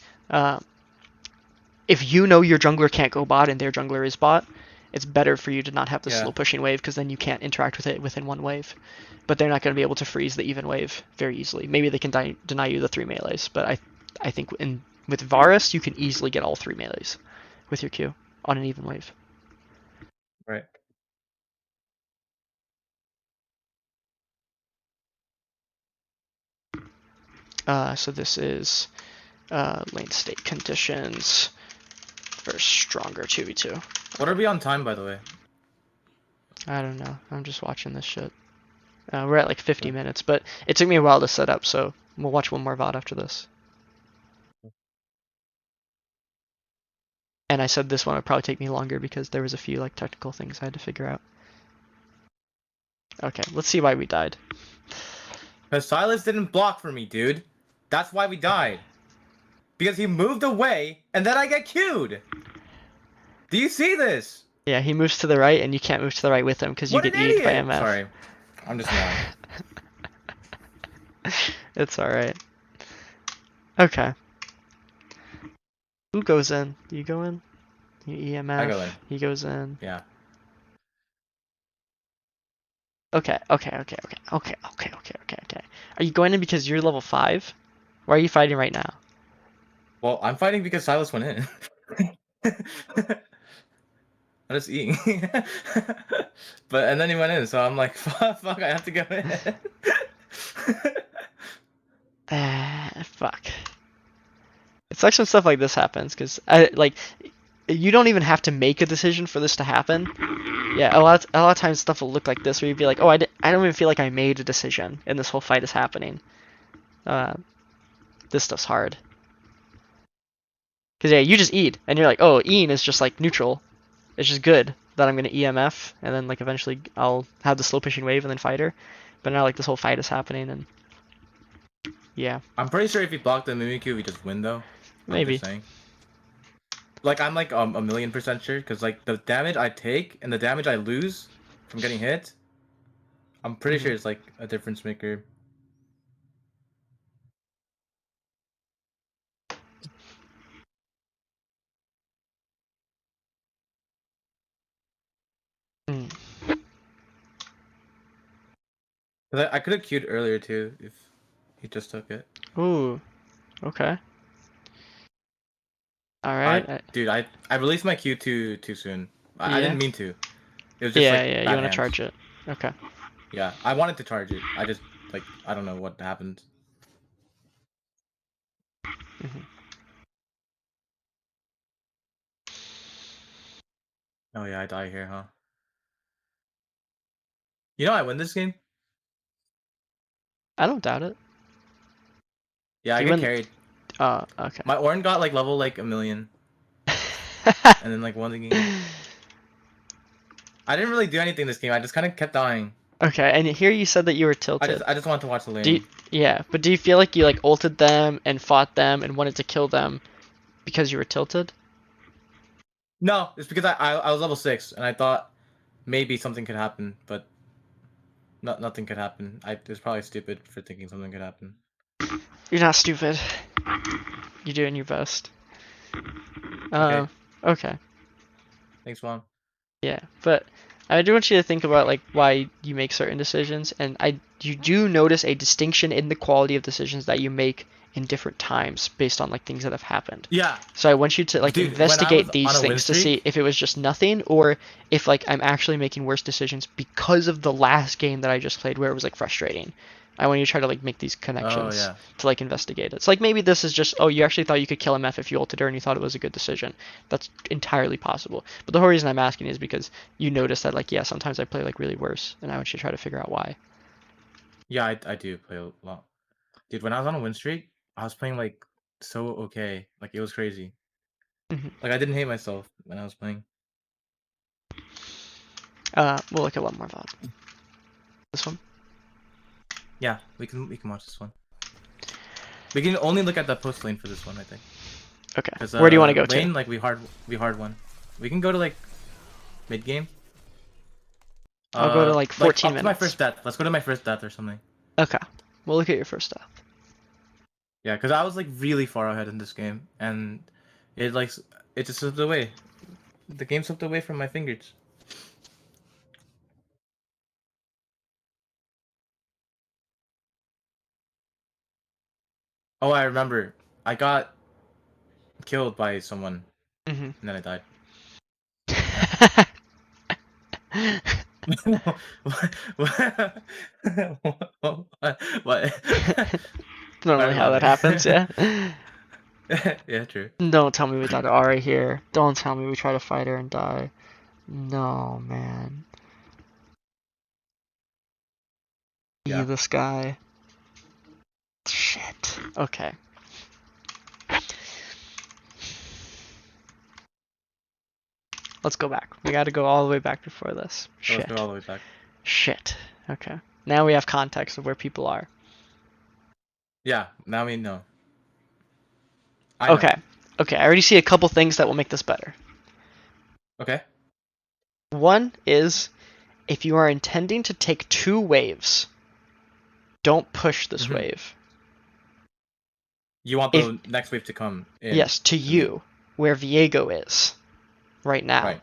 if you know your jungler can't go bot and their jungler is bot, it's better for you to not have the slow pushing wave because then you can't interact with it within one wave. But they're not going to be able to freeze the even wave very easily. Maybe they can deny you the 3 melees, but I think with Varus you can easily get all 3 melees with your Q on an even wave. Right. So this is lane state conditions for stronger 2v2. What are we on time, by the way? I don't know. I'm just watching this shit. We're at like 50 minutes, but it took me a while to set up, so we'll watch one more VOD after this. And I said this one would probably take me longer because there was a few like technical things I had to figure out. Okay, let's see why we died. Because Silas didn't block for me, dude. That's why we died. Because he moved away, and then I get queued. Do you see this? Yeah, he moves to the right, and you can't move to the right with him because you get E'd by MF. Sorry, I'm just mad. It's alright. Okay. Who goes in? Do you go in? You EMF? I go in. He goes in. Yeah. Okay. Are you going in because you're level 5? Why are you fighting right now? Well, I'm fighting because Silas went in. I'm just eating. And then he went in, so I'm like, fuck, I have to go in. Fuck. It's like some stuff like this happens, because you don't even have to make a decision for this to happen. Yeah, a lot of times stuff will look like this, where you'd be like, oh, I don't even feel like I made a decision, and this whole fight is happening. This stuff's hard. Because, yeah, you just eat, and you're like, oh, E'ing is just, like, neutral. It's just good that I'm going to EMF, and then, like, eventually I'll have the slow pushing wave and then fight her. But now, like, this whole fight is happening, and... Yeah. I'm pretty sure if you block the Mimikyu, we just win, though. Maybe. I'm just saying. Like, I'm, like, 1,000,000% sure, because, like, the damage I take and the damage I lose from getting hit, I'm pretty sure it's, like, a difference maker. I could have queued earlier, too, if he just took it. Ooh. Okay. All right. Dude, I released my Q too soon. I Yeah. didn't mean to. It was just Yeah, like yeah. You bad want to hands. charge it? Okay. Yeah, I wanted to charge it. I just like I don't know what happened. Hmm. Oh yeah, I die here, huh? You know I win this game? I don't doubt it. Yeah, I You get win. carried. Okay. My Ornn got like level like 1,000,000, and then like won the game. I didn't really do anything this game. I just kind of kept dying. Okay, and here you said that you were I tilted. just I just wanted to watch the Do you, laning. yeah, but do you feel like you like ulted them and fought them and wanted to kill them because you were tilted? No, it's because I was level 6 and I thought maybe something could happen, but nothing could happen. I was probably stupid for thinking something could happen. You're not stupid. You're doing your best. Okay, Okay. thanks, Mom. Yeah, but I do want you to think about like why you make certain decisions, and you do notice a distinction in the quality of decisions that you make in different times based on like things that have happened. Yeah, So I want you to like dude, when I was investigate on these a win things to see streak, if it was just nothing or if like I'm actually making worse decisions because of the last game that I just played where it was like frustrating. I want you to try to like make these oh connections yeah, to like investigate it. It's like maybe this is just, oh, you actually thought you could kill MF if you ulted her and you thought it was a good decision. That's entirely possible. But the whole reason I'm asking is because you notice that like, yeah, sometimes I play like really worse, and I want you to try to figure out why. yeah, I do play a lot, dude. When I was on a win streak, I was playing like so okay, like it was crazy. Hmm. Like I didn't hate myself when I was playing. We'll look at one more VOD. This one. Yeah, we can watch this one. We can only look at the post lane for this one, I think. Okay. Because Where do you want to go to? lane like we hard won. We can go to like mid game. I'll go to like 14 up to my minutes. first death. Let's go to my first death or something. Okay. We'll look at your first death. Yeah, because I was like really far ahead in this game, and it like it just slipped away. The game slipped away from my fingers. Oh, I remember. I got killed by someone, Mm-hmm. and then I died. what? What? Normally how that happens, yeah. Yeah, true. Don't tell me we died to Ari here. Don't tell me we try to fight her and die. No, man. Be Yeah. this guy. Shit. Okay. Let's go back. We gotta go all the way back before this. So let's go Shit. all the way back. Shit. Okay. Now we have context of where people are. Yeah, now we know. I know. Okay. Okay, I already see a couple things that will make this better. Okay. One is if you are intending to take 2 waves, don't push this Mhm. wave. You want If the next wave to come in. yes, to you, where Viego is right now. Right.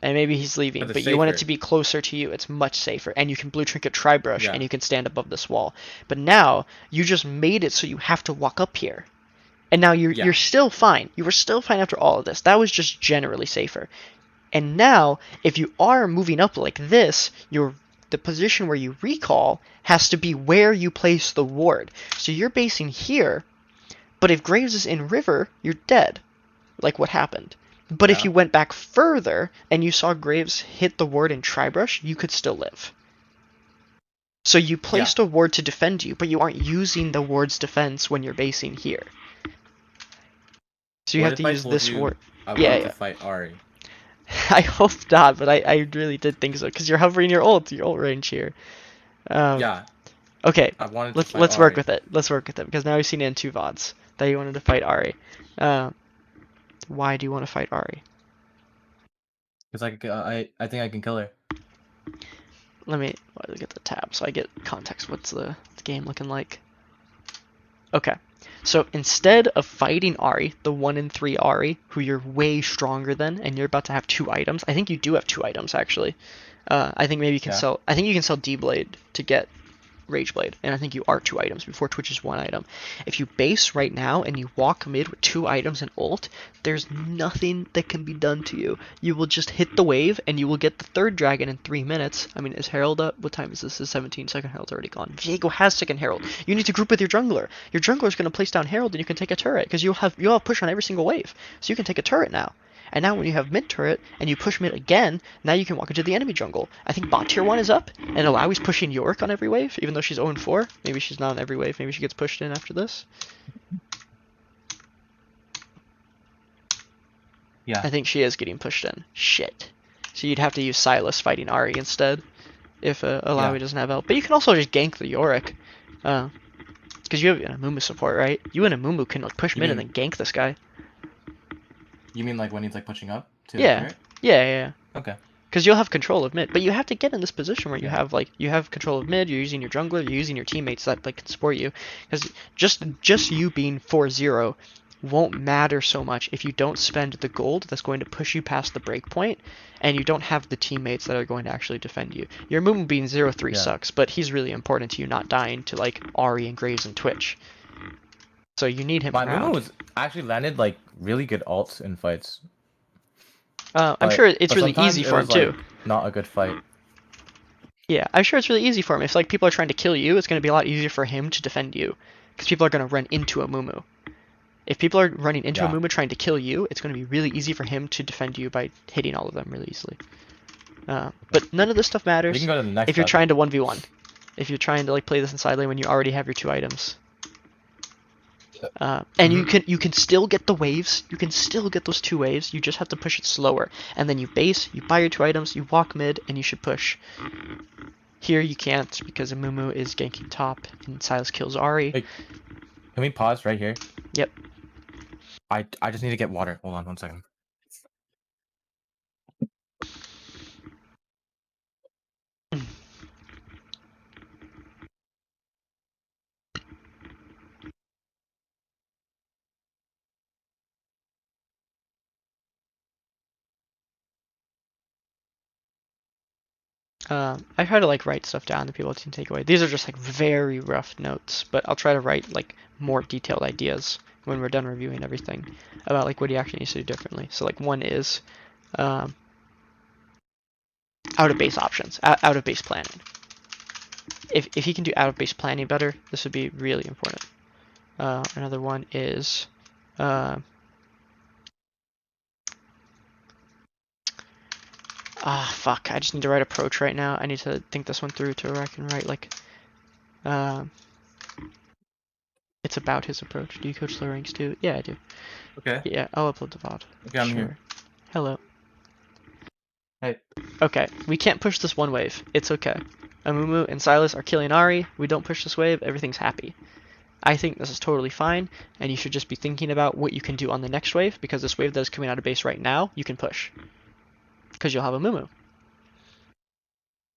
And maybe he's leaving, But but it's you want it safer. to be closer to you. It's much safer, and you can blue trinket tri-brush, Yeah. and you can stand above this wall. But now you just made it so you have to walk up here, and now Yeah. you're still fine. You were still fine after all of this. That was just generally safer. And now, if you are moving up like this, the position where you recall has to be where you place the ward. So you're basing here, but if Graves is in river, you're dead. Like what happened. But if Yeah. you went back further and you saw Graves hit the ward in Tribrush, you could still live. So you placed a ward to defend you, but you aren't using the ward's defense when you're basing here. So you What have if to I use told this you ward. I Yeah, wanted yeah. to fight Ari? I hope not, but I really did think so because you're hovering your ult range here. Yeah. Okay, I wanted to let's fight work Ari. with it. Let's work with it because now we've seen it in 2 VODs that you wanted to fight Ari. Why do you want to fight Ari? Because I think I can kill her. Let me get the tab so I get context. What's the game looking like? Okay, so instead of fighting Ari, the 1 in 3 Ari, who you're way stronger than, and you're about to have 2 items. I think you do have 2 items actually. I think maybe you can sell. I think you can sell D-Blade to get Rage Blade, and I think you are 2 items before Twitch is 1 item. If you base right now and you walk mid with 2 items and ult, there's nothing that can be done to you. You will just hit the wave, and you will get the 3rd dragon in 3 minutes. I mean, is Herald up? What time is this? It's 17. Second Herald's already gone. Viego has second Herald. You need to group with your jungler. Your jungler's going to place down Herald, and you can take a turret, because you'll have push on every single wave. So you can take a turret now. And now when you have mid turret and you push mid again, now you can walk into the enemy jungle. I think bot tier 1 is up, and Alawi's pushing Yorick on every wave, even though she's 0-4. Maybe she's not on every wave. Maybe she gets pushed in after this. Yeah. I think she is getting pushed in. Shit. So you'd have to use Sylas fighting Ahri instead, if Alawi doesn't have help. But you can also just gank the Yorick. Because you have an Amumu support, right? You and Amumu can like push mid and then gank this guy. You mean like when he's like pushing up? Yeah. Yeah. Okay. Because you'll have control of mid, but you have to get in this position where you have control of mid. You're using your jungler, you're using your teammates that like can support you. Because just you being 4-0 won't matter so much if you don't spend the gold that's going to push you past the break point, and you don't have the teammates that are going to actually defend you. Your Mumu being 0-3 sucks, but he's really important to you not dying to like Ahri and Graves and Twitch. So you need him around. My Mumu was actually landed like really good ults in fights. I'm sure it's really easy for him too. Not a good fight. Yeah, I'm sure it's really easy for him. If like people are trying to kill you, it's going to be a lot easier for him to defend you, because people are going to run into a Mumu. If people are running into a Mumu trying to kill you, it's going to be really easy for him to defend you by hitting all of them really easily. But none of this stuff matters We can go to the next if you're trying to 1v1. If you're trying to like play this in side lane when you already have your 2 items. And you can still get the waves. You can still get those 2 waves. You just have to push it slower. And then you base, you buy your 2 items, you walk mid, and you should push. Here you can't because Amumu is ganking top and Sylas kills Ahri. Wait, can we pause right here? Yep. I just need to get water. Hold on 1 second. I try to like write stuff down that people can take away. These are just like very rough notes, but I'll try to write like more detailed ideas when we're done reviewing everything about like what he actually needs to do differently. So like one is out of base options, out of base planning. If he can do out of base planning better, this would be really important. Another one is fuck, I just need to write approach right now. I need to think this one through to where I can write like it's about his approach. Do you coach low ranks too? Yeah, I do. Okay. Yeah, I'll upload the VOD. Okay, I'm here. Hello. Hey. Okay, we can't push this 1 wave. It's okay. Amumu and Sylas are killing Ahri. We don't push this wave. Everything's happy. I think this is totally fine, and you should just be thinking about what you can do on the next wave, because this wave that is coming out of base right now, you can push. Because you'll have Amumu.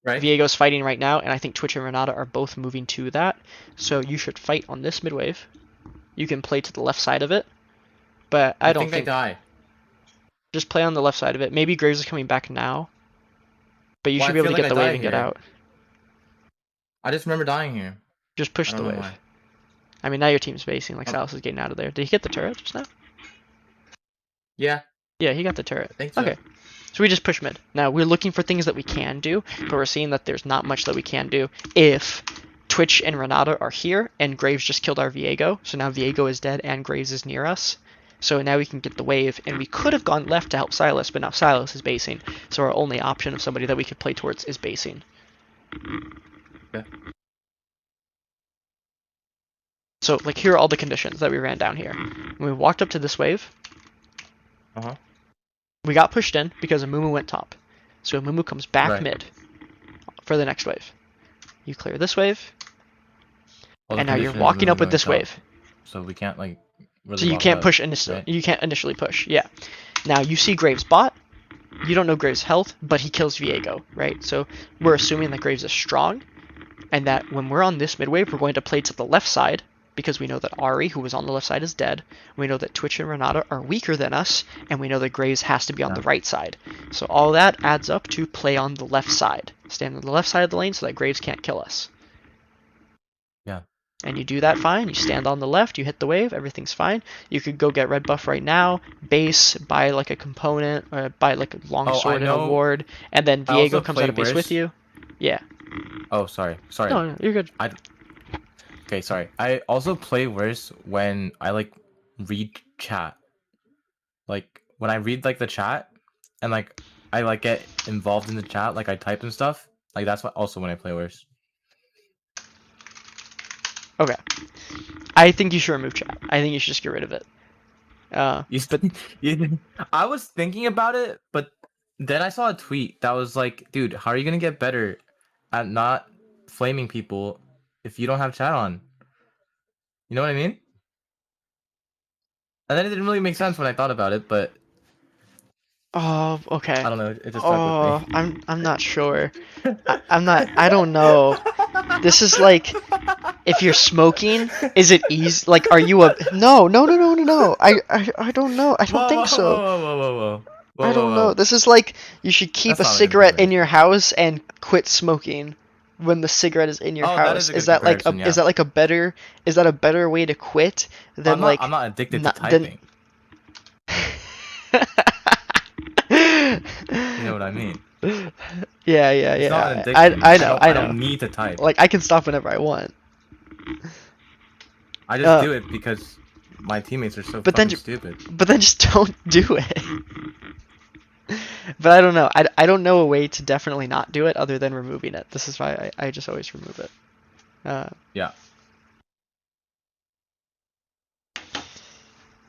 Right. Viego's fighting right now, and I think Twitch and Renata are both moving to that. So you should fight on this mid wave. You can play to the left side of it, but I don't think they die. Just play on the left side of it. Maybe Graves is coming back now, but you should be able to get the wave and get out. I just remember dying here. Just push the wave. I mean, now your team's basing. Like Sylas is getting out of there. Did he get the turret just now? Yeah. Yeah, he got the turret. I think so. Okay. So we just push mid. Now, we're looking for things that we can do, but we're seeing that there's not much that we can do if Twitch and Renata are here, and Graves just killed our Viego. So now Viego is dead, and Graves is near us. So now we can get the wave, and we could have gone left to help Sylas, but now Sylas is basing. So our only option of somebody that we could play towards is basing. Okay. So, like, here are all the conditions that we ran down here. When we walked up to this wave, we got pushed in because Amumu went top. So Amumu comes back mid for the next wave. You clear this wave, and now you're walking up with this wave. So we can't, like, really so you can't push initially. Right? You can't initially push, yeah. Now, you see Graves' bot. You don't know Graves' health, but he kills Viego, right? So we're assuming that Graves is strong, and that when we're on this mid wave, we're going to play to the left side, because we know that Ahri, who was on the left side, is dead. We know that Twitch and Renata are weaker than us, and we know that Graves has to be on the right side. So all that adds up to play on the left side. Stand on the left side of the lane so that Graves can't kill us. Yeah. And you do that fine. You stand on the left, you hit the wave, everything's fine. You could go get red buff right now, base, buy like a component, or buy like a long Oh, I sword and a know. ward, and then I Viego also comes play out of base with worse. you. Yeah. Oh, sorry. Sorry. No, no, you're good. I Okay, sorry. I also play worse when I like read chat. Like when I read like the chat and like I like get involved in the chat, like I type and stuff. Like that's what also when I play worse. Okay. I think you should remove chat. I think you should just get rid of it. You, But I was thinking about it, but then I saw a tweet that was like, dude, how are you gonna get better at not flaming people if you don't have chat on? You know what I mean? And then it didn't really make sense when I thought about it, but oh, okay. I don't know, it just stuck with me. Oh, I'm not sure. I'm not. I don't know. This is like, if you're smoking, is it easy? Like, are you a no, no, no, no, no, no? I don't know. I don't Whoa, whoa, think whoa, so. whoa, whoa, whoa, whoa, I whoa, don't whoa, know. whoa. This is like you should keep That's a not an cigarette in improvement. your house and quit smoking when the cigarette is in your Oh, that is house. a good comparison, Is yeah. that like a better is that a better way to quit than I'm like not addicted to not than typing. You know what I mean? Yeah, yeah, It's not an yeah. addiction. I Like know, I I know. don't need to type. Like I can stop whenever I want. I just Uh, do it because my teammates are so but then fucking stupid. but then just don't do it. But I don't know. I don't know a way to definitely not do it other than removing it. This is why I just always remove it. Uh, Yeah.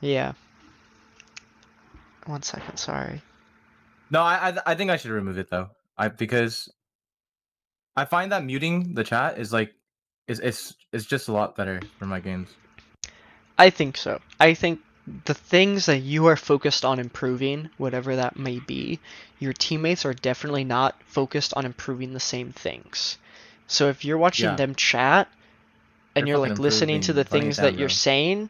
yeah. 1 second, sorry. No, I think I should remove it though. Because I find that muting the chat is like it's just a lot better for my games. I think so. I think the things that you are focused on improving, whatever that may be, your teammates are definitely not focused on improving the same things. So if you're watching Yeah. them chat and They're you're fucking like listening to the improving, running it things that down you're though. saying,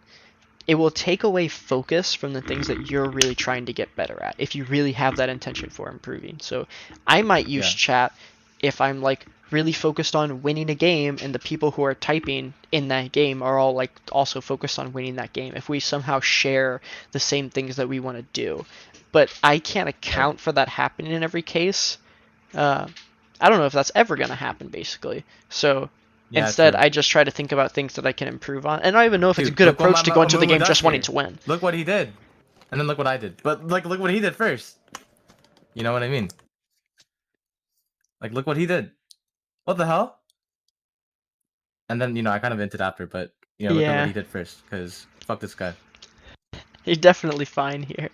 it will take away focus from the things that you're really trying to get better at if you really have that intention for improving. So I might use Yeah. chat if I'm like really focused on winning a game and the people who are typing in that game are all like also focused on winning that game. If we somehow share the same things that we want to do. But I can't Right. account for that happening in every case. Uh, I don't know if that's ever going to happen, basically. So Yeah, instead, true. I just try to think about things that I can improve on. And I don't even know if it's a Dude, good look what approach to go into the Mumu game does just wanting here. to win. Look what he did. And then look what I did. But like look what he did first. You know what I mean? Like look what he did. What the hell? And then, I kind of hinted after, but look at what Yeah, he did first, because fuck this guy. you're definitely fine here.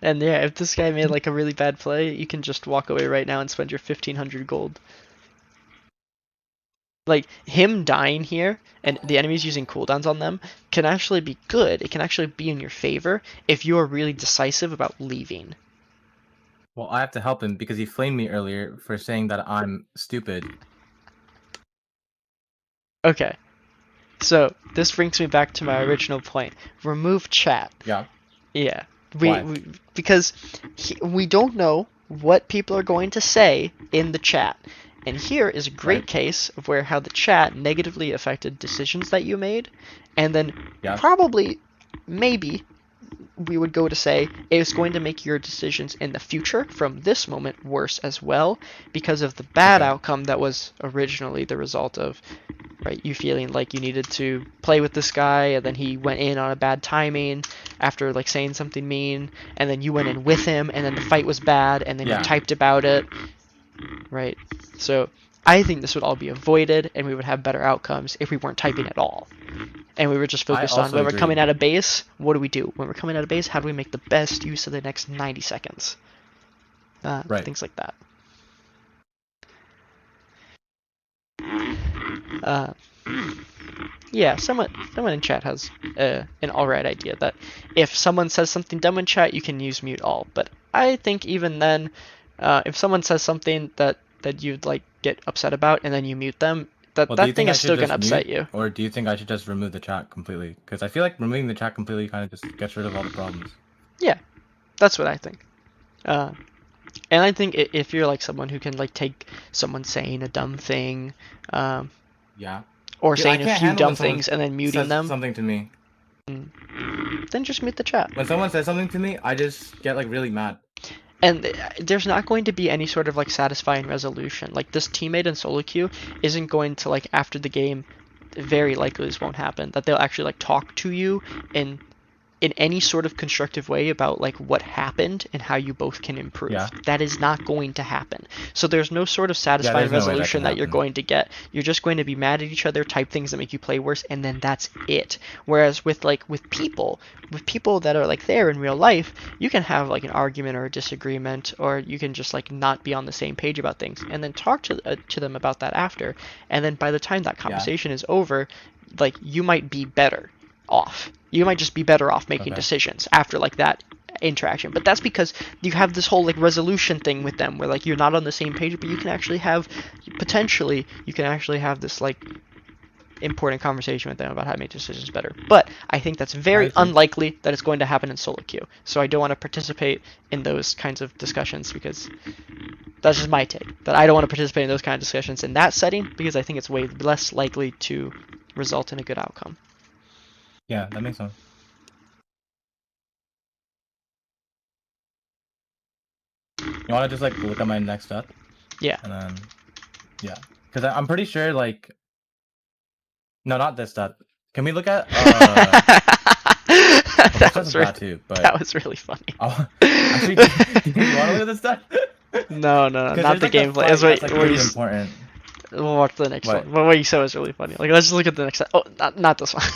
And yeah, if this guy made like a really bad play, you can just walk away right now and spend your 1500 gold. Like, him dying here and the enemies using cooldowns on them can actually be good. It can actually be in your favor if you are really decisive about leaving. Well, I have to help him because he flamed me earlier for saying that I'm stupid. Okay, so this brings me back to my original point. Remove chat. Yeah. Yeah, Why? because we don't know what people are going to say in the chat. And here is a great Right? case of where how the chat negatively affected decisions that you made, and then Yeah. probably, maybe, we would go to say it's going to make your decisions in the future from this moment worse as well because of the bad Okay. outcome that was originally the result of, right, you feeling like you needed to play with this guy and then he went in on a bad timing after like saying something mean, and then you went in with him and then the fight was bad and then you Yeah. typed about it, right? So I think this would all be avoided and we would have better outcomes if we weren't typing at all. And we were just I focused on also when we're agree. coming out of base, what do we do? When we're coming out of base, how do we make the best use of the next 90 seconds? Right. Things like that. Uh, yeah, someone in chat has an alright idea that if someone says something dumb in chat, you can use mute all. But I think even then, if someone says something that you'd like get upset about and then you mute them, Well, do you that thing think I is should still gonna just upset mute, you. or do you think I should just remove the chat completely? Because I feel like removing the chat completely kind of just gets rid of all the problems. Yeah, that's what I think. Uh, and I think if you're like someone who can like take someone saying a dumb thing, Yeah. or Dude, I saying a can't few handle when dumb someone things and then muting says them, something to me. then just mute the chat. When someone says something to me, I just get like really mad. And there's not going to be any sort of like satisfying resolution. Like this teammate in solo queue isn't going to like after the game, very likely this won't happen, that they'll actually like talk to you in any sort of constructive way about like what happened and how you both can improve. Yeah. That is not going to happen. So there's no sort of satisfying there's no way that resolution can that you're happen. going to get. You're just going to be mad at each other, type things that make you play worse, and then that's it. Whereas with people that are like there in real life, you can have like an argument or a disagreement, or you can just like not be on the same page about things, and then talk to them about that after. And then by the time that conversation is over, like you might be better off. You might just be better off making decisions after like that interaction. But that's because you have this whole like resolution thing with them where like you're not on the same page, but you can actually have this like important conversation with them about how to make decisions better. But I think that's very unlikely that it's going to happen in solo queue. So I don't want to participate in those kinds of discussions because that's just my take. That I don't want to participate in those kind of discussions in that setting because I think it's way less likely to result in a good outcome. Yeah, that makes sense. You want to just like look at my next step? Yeah. And then, yeah, because I'm pretty sure like, no, not this step. Can we look at? That was really, too, but that was really funny. Actually, do you want to look at this step? No, not the like gameplay. That's like really important. We'll watch the next one. But what you said was really funny. Like, let's just look at the next step. Oh, not this one.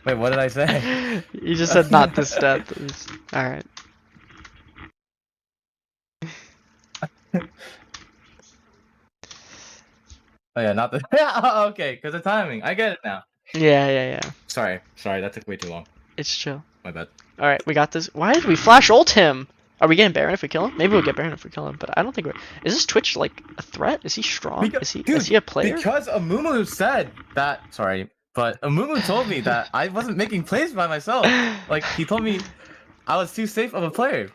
Wait, what did I say? You just said not this step. All right. Oh yeah, not the. Oh, okay, because the timing. I get it now. Yeah. Sorry, that took way too long. It's chill. My bad. All right, we got this. Why did we flash ult him? Are we getting Baron if we kill him? Maybe we'll get Baron if we kill him, but I don't think we're... Is this Twitch, like, a threat? Is he strong? Is he a player? Because Amumu said that... Sorry, but Amumu told me that I wasn't making plays by myself. Like, he told me I was too safe of a player.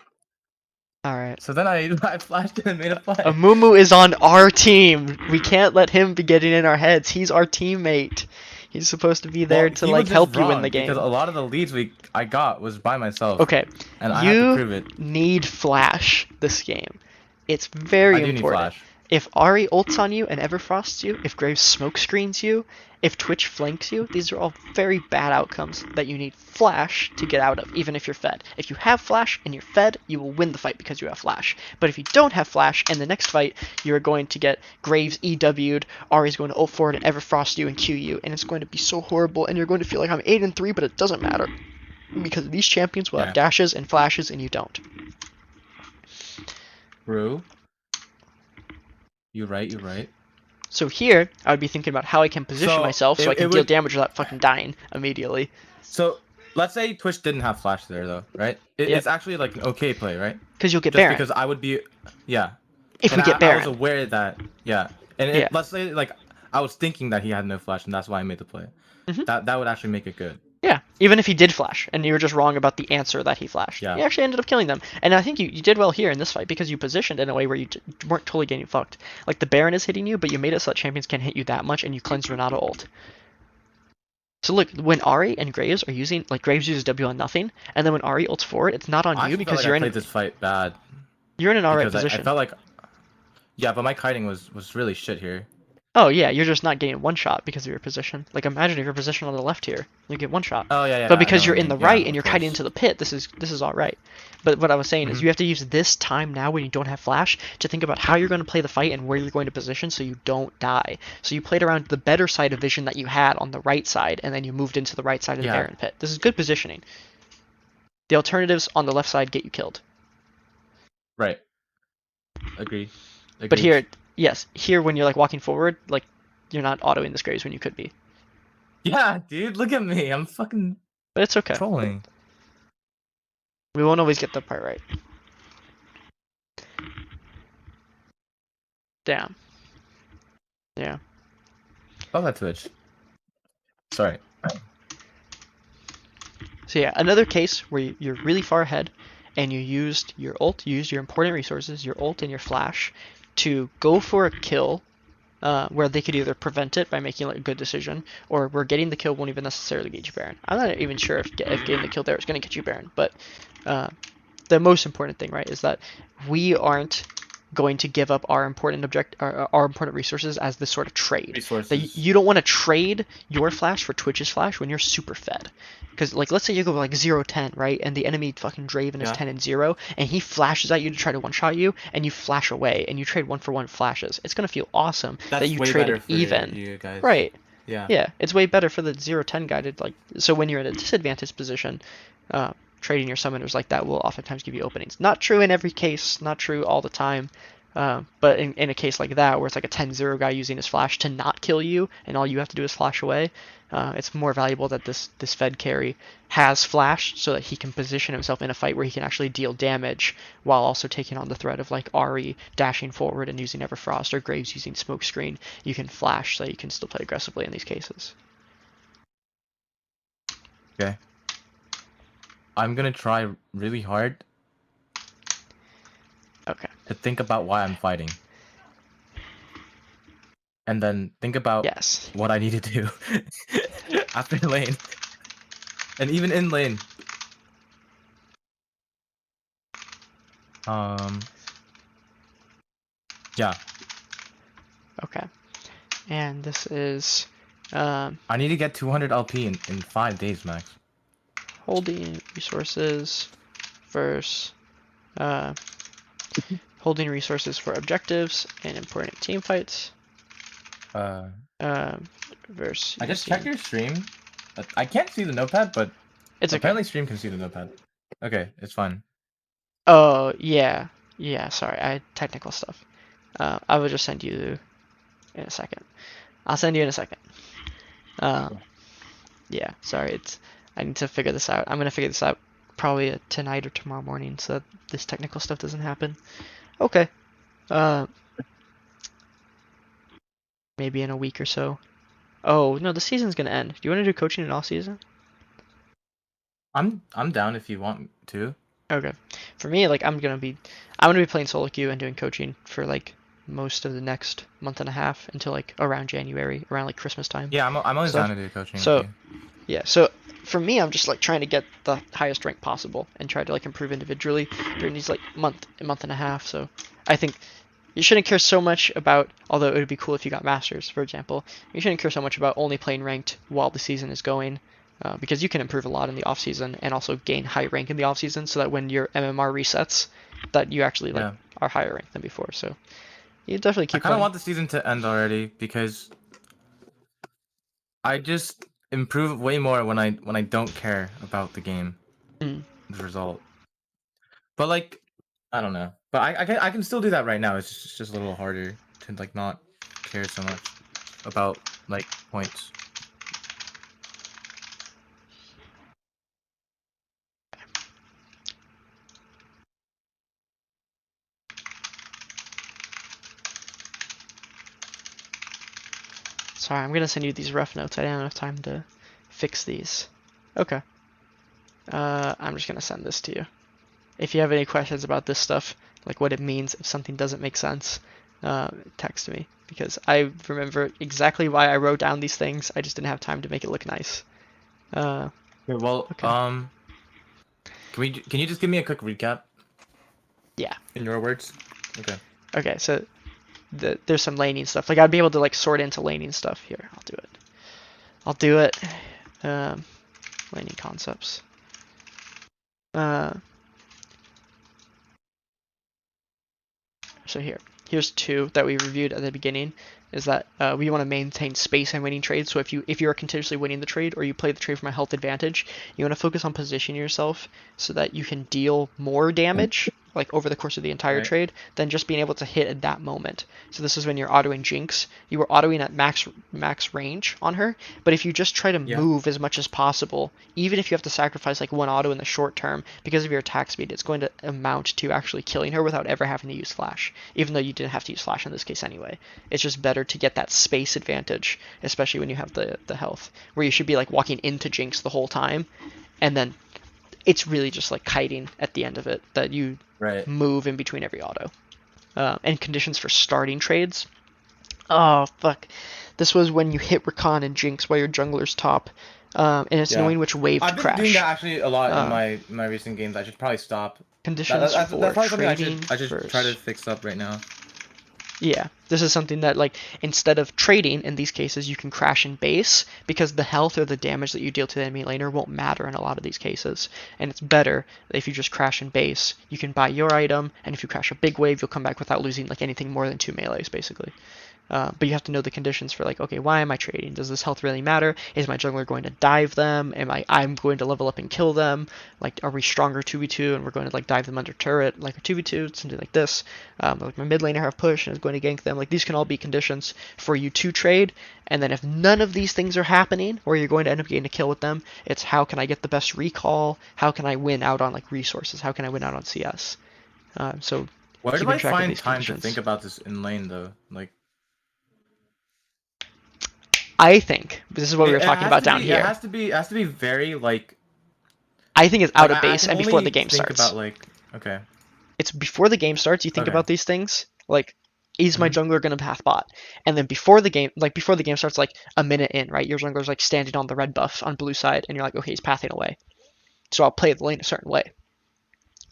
Alright. So then I flashed him and made a play. Amumu is on our team. We can't let him be getting in our heads. He's our teammate. He's supposed to be there to like help you win the game. Because a lot of the leads I got was by myself. Okay. And I have to prove it. You need flash this game. It's very important. Need flash. If Ahri ults on you and Everfrosts you, if Graves smoke screens you, if Twitch flanks you, these are all very bad outcomes that you need flash to get out of, even if you're fed. If you have flash and you're fed, you will win the fight because you have flash. But if you don't have flash, in the next fight, you're going to get Graves EW'd, Ahri's going to ult forward and Everfrost you and Q you, and it's going to be so horrible, and you're going to feel like I'm 8-3, but it doesn't matter. Because these champions will have dashes and flashes, and you don't. True. You're right. So here, I would be thinking about how I can position myself so I can deal damage without fucking dying immediately. So, let's say Twitch didn't have flash there, though, right? It's actually like an okay play, right? Because you'll get Baron. Because I would be... Yeah. If we get Baron. I was aware that... Yeah. And let's say, like, I was thinking that he had no flash, and that's why I made the play. That would actually make it good. Yeah, even if he did flash, and you were just wrong about the answer that he flashed. Yeah. You actually ended up killing them. And I think you did well here in this fight, because you positioned in a way where you weren't totally getting fucked. Like, the Baron is hitting you, but you made it so that champions can't hit you that much, and you cleansed Renato ult. So look, when Ahri and Graves are using... Like, Graves uses W on nothing, and then when Ahri ults forward, it's not on you because you're in... I played this fight bad. You're in an alright position. I felt like... Yeah, but my kiting was really shit here. Oh yeah, you're just not getting one shot because of your position. Like imagine if you're positioned on the left here, you get one shot. Oh yeah. But because you're in the right and you're kiting into the pit, this is all right. But what I was saying is you have to use this time now when you don't have flash to think about how you're going to play the fight and where you're going to position so you don't die. So you played around the better side of vision that you had on the right side, and then you moved into the right side of the Baron pit. This is good positioning. The alternatives on the left side get you killed. Right. Agree. But here, yes, here when you're like walking forward, like you're not autoing this Graves when you could be. Yeah, dude, look at me. I'm fucking. But it's okay. Trolling. We won't always get the part right. Damn. Yeah. Oh, that Twitch. Sorry. So yeah, another case where you're really far ahead, and you used your ult, you used your important resources, your ult and your flash, to go for a kill, where they could either prevent it by making like a good decision, or where getting the kill won't even necessarily get you Baron. I'm not even sure if getting the kill there is going to get you Baron, but the most important thing, right, is that we aren't going to give up our important our important resources as this sort of trade. Resources. You don't want to trade your flash for Twitch's flash when you're super fed. Because like let's say you go like 0-10, right, and the enemy fucking Draven is 10 and 0, and he flashes at you to try to one-shot you, and you flash away, and you trade 1-for-1 flashes. It's gonna feel awesome that you traded even. You guys. Right. Yeah. Yeah, it's way better for the 0-10 guy to like. So when you're in a disadvantaged position, trading your summoners like that will oftentimes give you openings. Not true in every case, not true all the time, but in a case like that where it's like a 10-0 guy using his flash to not kill you and all you have to do is flash away, it's more valuable that this fed carry has flash so that he can position himself in a fight where he can actually deal damage while also taking on the threat of like Ari dashing forward and using Everfrost or Graves using Smokescreen. You can flash so you can still play aggressively in these cases. Okay. I'm gonna try really hard. Okay. To think about why I'm fighting. And then think about what I need to do after lane. And even in lane. Yeah. Okay. And this is I need to get 200 LP in 5 days max. Holding resources versus holding resources for objectives and important team fights. Versus. I just checked your stream. I can't see the notepad, but it's apparently okay. stream can see the notepad. Okay, it's fine. Oh yeah. Sorry, I had technical stuff. I will just send you in a second. I'll send you in a second. Yeah. Sorry, I need to figure this out. I'm gonna figure this out probably tonight or tomorrow morning, so that this technical stuff doesn't happen. Okay. Maybe in a week or so. Oh no, the season's gonna end. Do you want to do coaching in off season? I'm down if you want to. Okay. For me, like I'm gonna be playing solo queue and doing coaching for like most of the next month and a half until like around January, around like Christmas time. Yeah, I'm always down to do coaching. So yeah, so for me, I'm just like trying to get the highest rank possible and try to like improve individually during these like month and a half. So I think you shouldn't care so much about, although it would be cool if you got masters, for example, you shouldn't care so much about only playing ranked while the season is going, because you can improve a lot in the off season and also gain high rank in the off season, so that when your MMR resets, that you actually like are higher ranked than before. So you definitely keep. I kind of want the season to end already because I just improve way more when I don't care about the game, the result. But like, I don't know. But I can still do that right now. It's just a little harder to like not care so much about like points. Sorry, I'm gonna send you these rough notes. I didn't have time to fix these. Okay. I'm just gonna send this to you. If you have any questions about this stuff, like what it means if something doesn't make sense, text me, because I remember exactly why I wrote down these things. I just didn't have time to make it look nice. Okay, well, can you just give me a quick recap? Yeah. In your words. Okay. Okay, so there's some laning stuff. Like I'd be able to like sort into laning stuff here. I'll do it. Laning concepts. So here's two that we reviewed at the beginning. Is that we want to maintain space and winning trades. So if you're continuously winning the trade, or you play the trade from a health advantage, you want to focus on positioning yourself so that you can deal more damage like over the course of the entire trade than just being able to hit at that moment. So this is when you're autoing Jinx. You were autoing at max range on her, but if you just try to move as much as possible, even if you have to sacrifice like one auto in the short term because of your attack speed, it's going to amount to actually killing her without ever having to use flash, even though you didn't have to use flash in this case anyway. It's just better to get that space advantage, especially when you have the health, where you should be like walking into Jinx the whole time, and then it's really just like kiting at the end of it, that you move in between every auto. And conditions for starting trades Oh, fuck. This was when you hit Rakan and Jinx while your jungler's top. And it's Yeah. knowing which wave to I've been doing that crash. actually a lot in Uh, my recent games. I should probably stop. Conditions That's for probably something trading I should try to versus. fix up right now. Yeah, this is something that, like, instead of trading, in these cases, you can crash in base, because the health or the damage that you deal to the enemy laner won't matter in a lot of these cases. And it's better if you just crash in base. You can buy your item, and if you crash a big wave, you'll come back without losing, like, anything more than 2 melees, basically. But you have to know the conditions for, like, okay, why am I trading? Does this health really matter? Is my jungler going to dive them? I'm going to level up and kill them? Like, are we stronger 2v2 and we're going to, like, dive them under turret, like a 2v2, something like this? Like, my mid laner have push and is going to gank them. Like, these can all be conditions for you to trade. And then if none of these things are happening, where you're going to end up getting a kill with them, it's how can I get the best recall? How can I win out on, like, resources? How can I win out on CS? So Where do keeping I track of find these time to conditions. think about this in lane though? Like, I think this is what we were talking about down it here. has to be, it has to be very I think it's out like of I base can and before the only game think starts. about like, okay, It's before the game starts you think okay, about these things. Like, is my hmm jungler gonna path bot? And then before the game, like before the game starts, like a minute in, right? Your jungler's like standing on the red buff on blue side, and you're like, okay, he's pathing away. So I'll play the lane a certain way.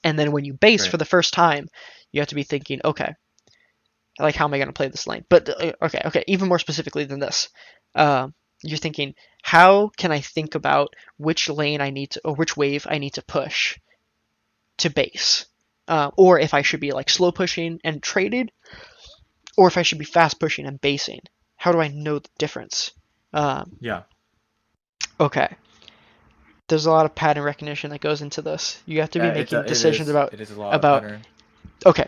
And then when you base for great, the first time, you have to be thinking, okay, like how am I gonna play this lane? But okay, even more specifically than this, you're thinking, how can I think about which lane I need to, or which wave I need to push to base, or if I should be like slow pushing and traded, or if I should be fast pushing and basing. How do I know the difference? Um, yeah, okay, there's a lot of pattern recognition that goes into this. You have to be yeah, making decisions about it is a lot of about. pattern, Okay,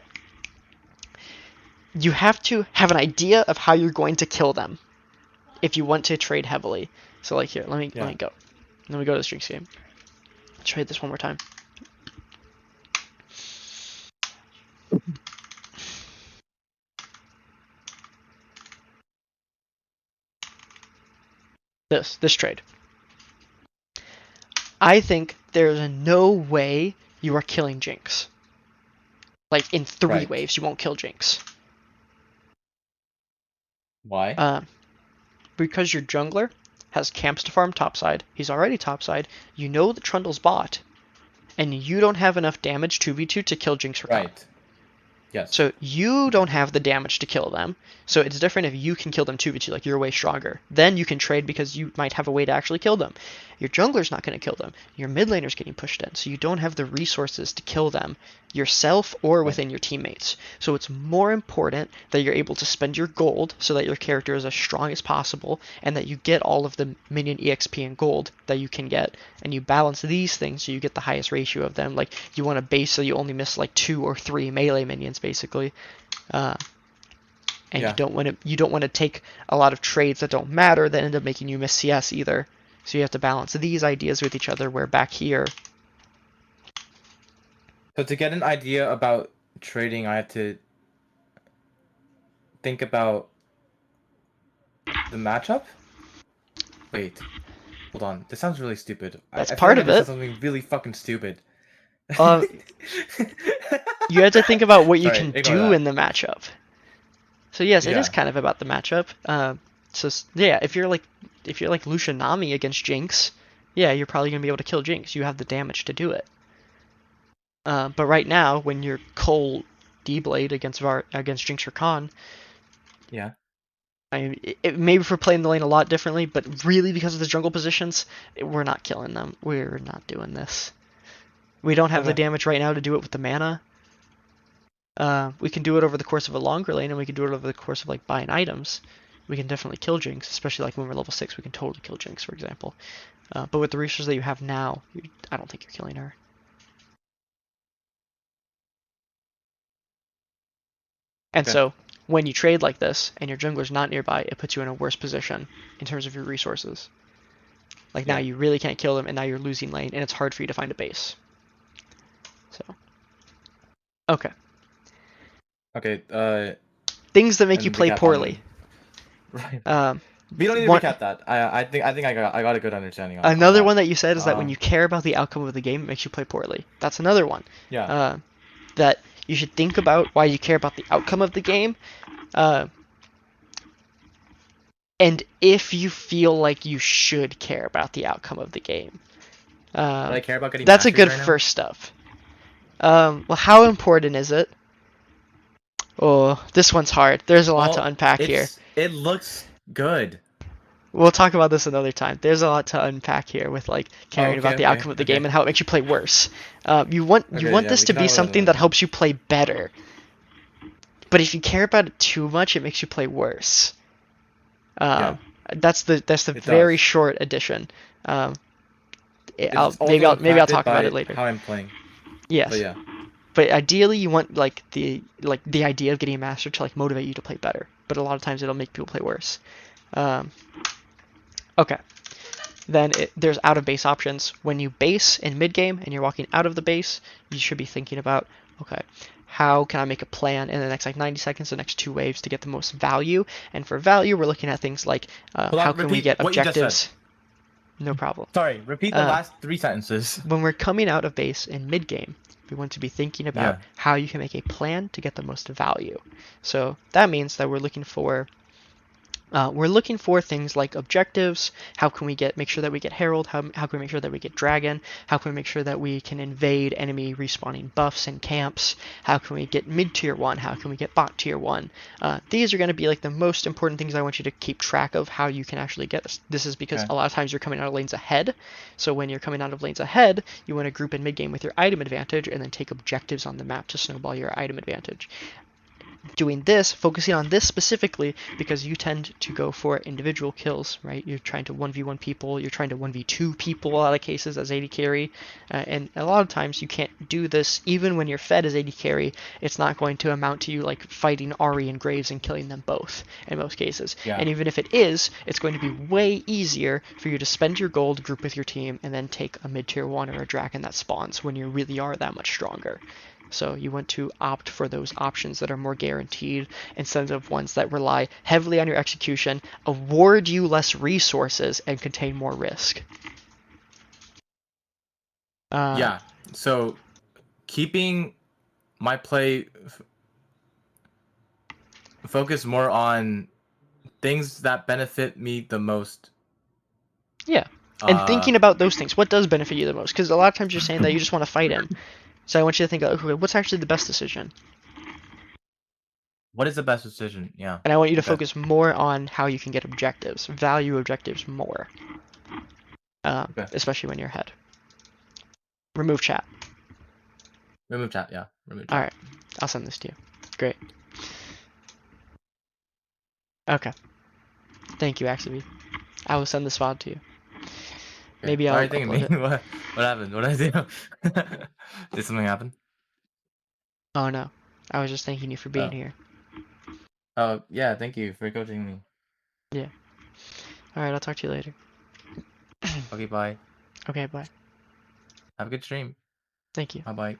you have to have an idea of how you're going to kill them if you want to trade heavily. So like here, let yeah. me go. Let me go to the Strings game. Trade this one more time. This trade. I think there's no way you are killing Jinx. Like in 3 Right. waves, you won't kill Jinx. Why? Um, because your jungler has camps to farm topside. He's already topside. You know the Trundle's bot, and you don't have enough damage 2v2 to kill Jinx Rakan. Right. Yes. So you don't have the damage to kill them. So it's different if you can kill them 2v2, like you're way stronger. Then you can trade because you might have a way to actually kill them. Your jungler's not going to kill them. Your mid laner's getting pushed in, so you don't have the resources to kill them yourself or Right. within your teammates. So it's more important that you're able to spend your gold so that your character is as strong as possible and that you get all of the minion EXP and gold that you can get, and you balance these things so you get the highest ratio of them. Like you want to base so you only miss like 2 or 3 melee minions basically. Uh, and Yeah. you don't want to take a lot of trades that don't matter that end up making you miss CS either. So you have to balance these ideas with each other. Where back here, So to get an idea about trading, I have to think about the matchup. Wait, hold on. This sounds really stupid. that's I feel like part I of just said it. something really fucking stupid. Uh, you have to think about what you Sorry, can ignore do in that. the matchup. So yes, it is Yeah. kind of about the matchup. So yeah, if you're like Lucian Nami against Jinx, yeah, you're probably gonna be able to kill Jinx. You have the damage to do it. But right now, when you're Cole D-Blade against Jinx or Khan, Yeah. I mean, maybe if we're playing the lane a lot differently, but really because of the jungle positions, we're not killing them. We're not doing this. We don't have the Okay. damage right now to do it with the mana. We can do it over the course of a longer lane, and we can do it over the course of like buying items. We can definitely kill Jinx, especially like when we're level 6. We can totally kill Jinx, for example. But with the resources that you have now, I don't think you're killing her. And Okay. so when you trade like this and your jungler's not nearby, it puts you in a worse position in terms of your resources. Like now Yeah. you really can't kill them, and now you're losing lane, and it's hard for you to find a base. So okay, Okay. things that make you And play recap on. poorly. Right. Um, We don't need to one recap that. I think I got a good understanding on Another that. one that you said is that when you care about the outcome of the game, it makes you play poorly. That's another one. Yeah. Uh, that you should think about why you care about the outcome of the game. Uh, and if you feel like you should care about the outcome of the game. Do I care about getting That's a masters good right now? first step. Well, how important is it? Oh, this one's hard. There's a lot to Well, unpack here. it looks good. We'll talk about this another time. There's a lot to unpack here with like Oh, caring about the outcome of the game okay. and how it makes you play worse. You want Okay, yeah, this we to can be talk about something that that then. helps you play better. But if you care about it too much, it makes you play worse. Yeah, That's the it very does. short addition. Um, It's maybe also I'll impacted talk about it by later. how I'm playing. But Yes, yeah, but ideally you want like the idea of getting a master to like motivate you to play better. But a lot of times it'll make people play worse. Um, okay. Then there's out of base options. When you base in mid game and you're walking out of the base, you should be thinking about, okay, how can I make a plan in the next like 90 seconds, the next 2 waves to get the most value? And for value, we're looking at things like hold how on. can we Repeat get what you just said. objectives? No problem. Sorry, repeat the Uh, last 3 sentences. when we're coming out of base in mid game, we want to be thinking about Yeah, how you can make a plan to get the most value. So that means that we're looking for things like objectives. How can we make sure that we get Herald? How can we make sure that we get Dragon? How can we make sure that we can invade enemy respawning buffs and camps? How can we get mid tier 1? How can we get bot tier 1? These are going to be like the most important things I want you to keep track of how you can actually get this. This is because okay. a lot of times you're coming out of lanes ahead. So when you're coming out of lanes ahead, you want to group in mid game with your item advantage and then take objectives on the map to snowball your item advantage. Doing this, focusing on this specifically, because you tend to go for individual kills, right? You're trying to 1v1 people, you're trying to 1v2 people a lot of cases as AD carry, and a lot of times you can't do this even when you're fed as AD carry. It's not going to amount to you like fighting Ahri and Graves and killing them both in most cases. Yeah, And even if it is, it's going to be way easier for you to spend your gold, group with your team, and then take a mid-tier 1 or a Draken that spawns when you really are that much stronger. So you want to opt for those options that are more guaranteed instead of ones that rely heavily on your execution, award you less resources, and contain more risk. yeah. So keeping my play focus more on things that benefit me the most. Yeah. And Uh, thinking about those things, what does benefit you the most? Because a lot of times you're saying that you just want to fight him. So I want you to think, okay, what's actually the best decision? what is the best decision? Yeah. And I want you to Okay. focus more on how you can get objectives, value objectives more, Okay. especially when you're ahead. Remove chat. Remove chat. Yeah. Remove All chat. right, I'll send this to you. Great. Okay. Thank you, Axivy. I will send this file to you. Okay. Maybe Why are I'll you thinking upload me? it. What happened? What did I do? Did something happen? Oh no, I was just thanking you for being Oh. here. Oh yeah. Thank you for coaching me. Yeah. All right, I'll talk to you later. Okay. Bye. Okay, bye. Have a good stream. Thank you. Bye bye.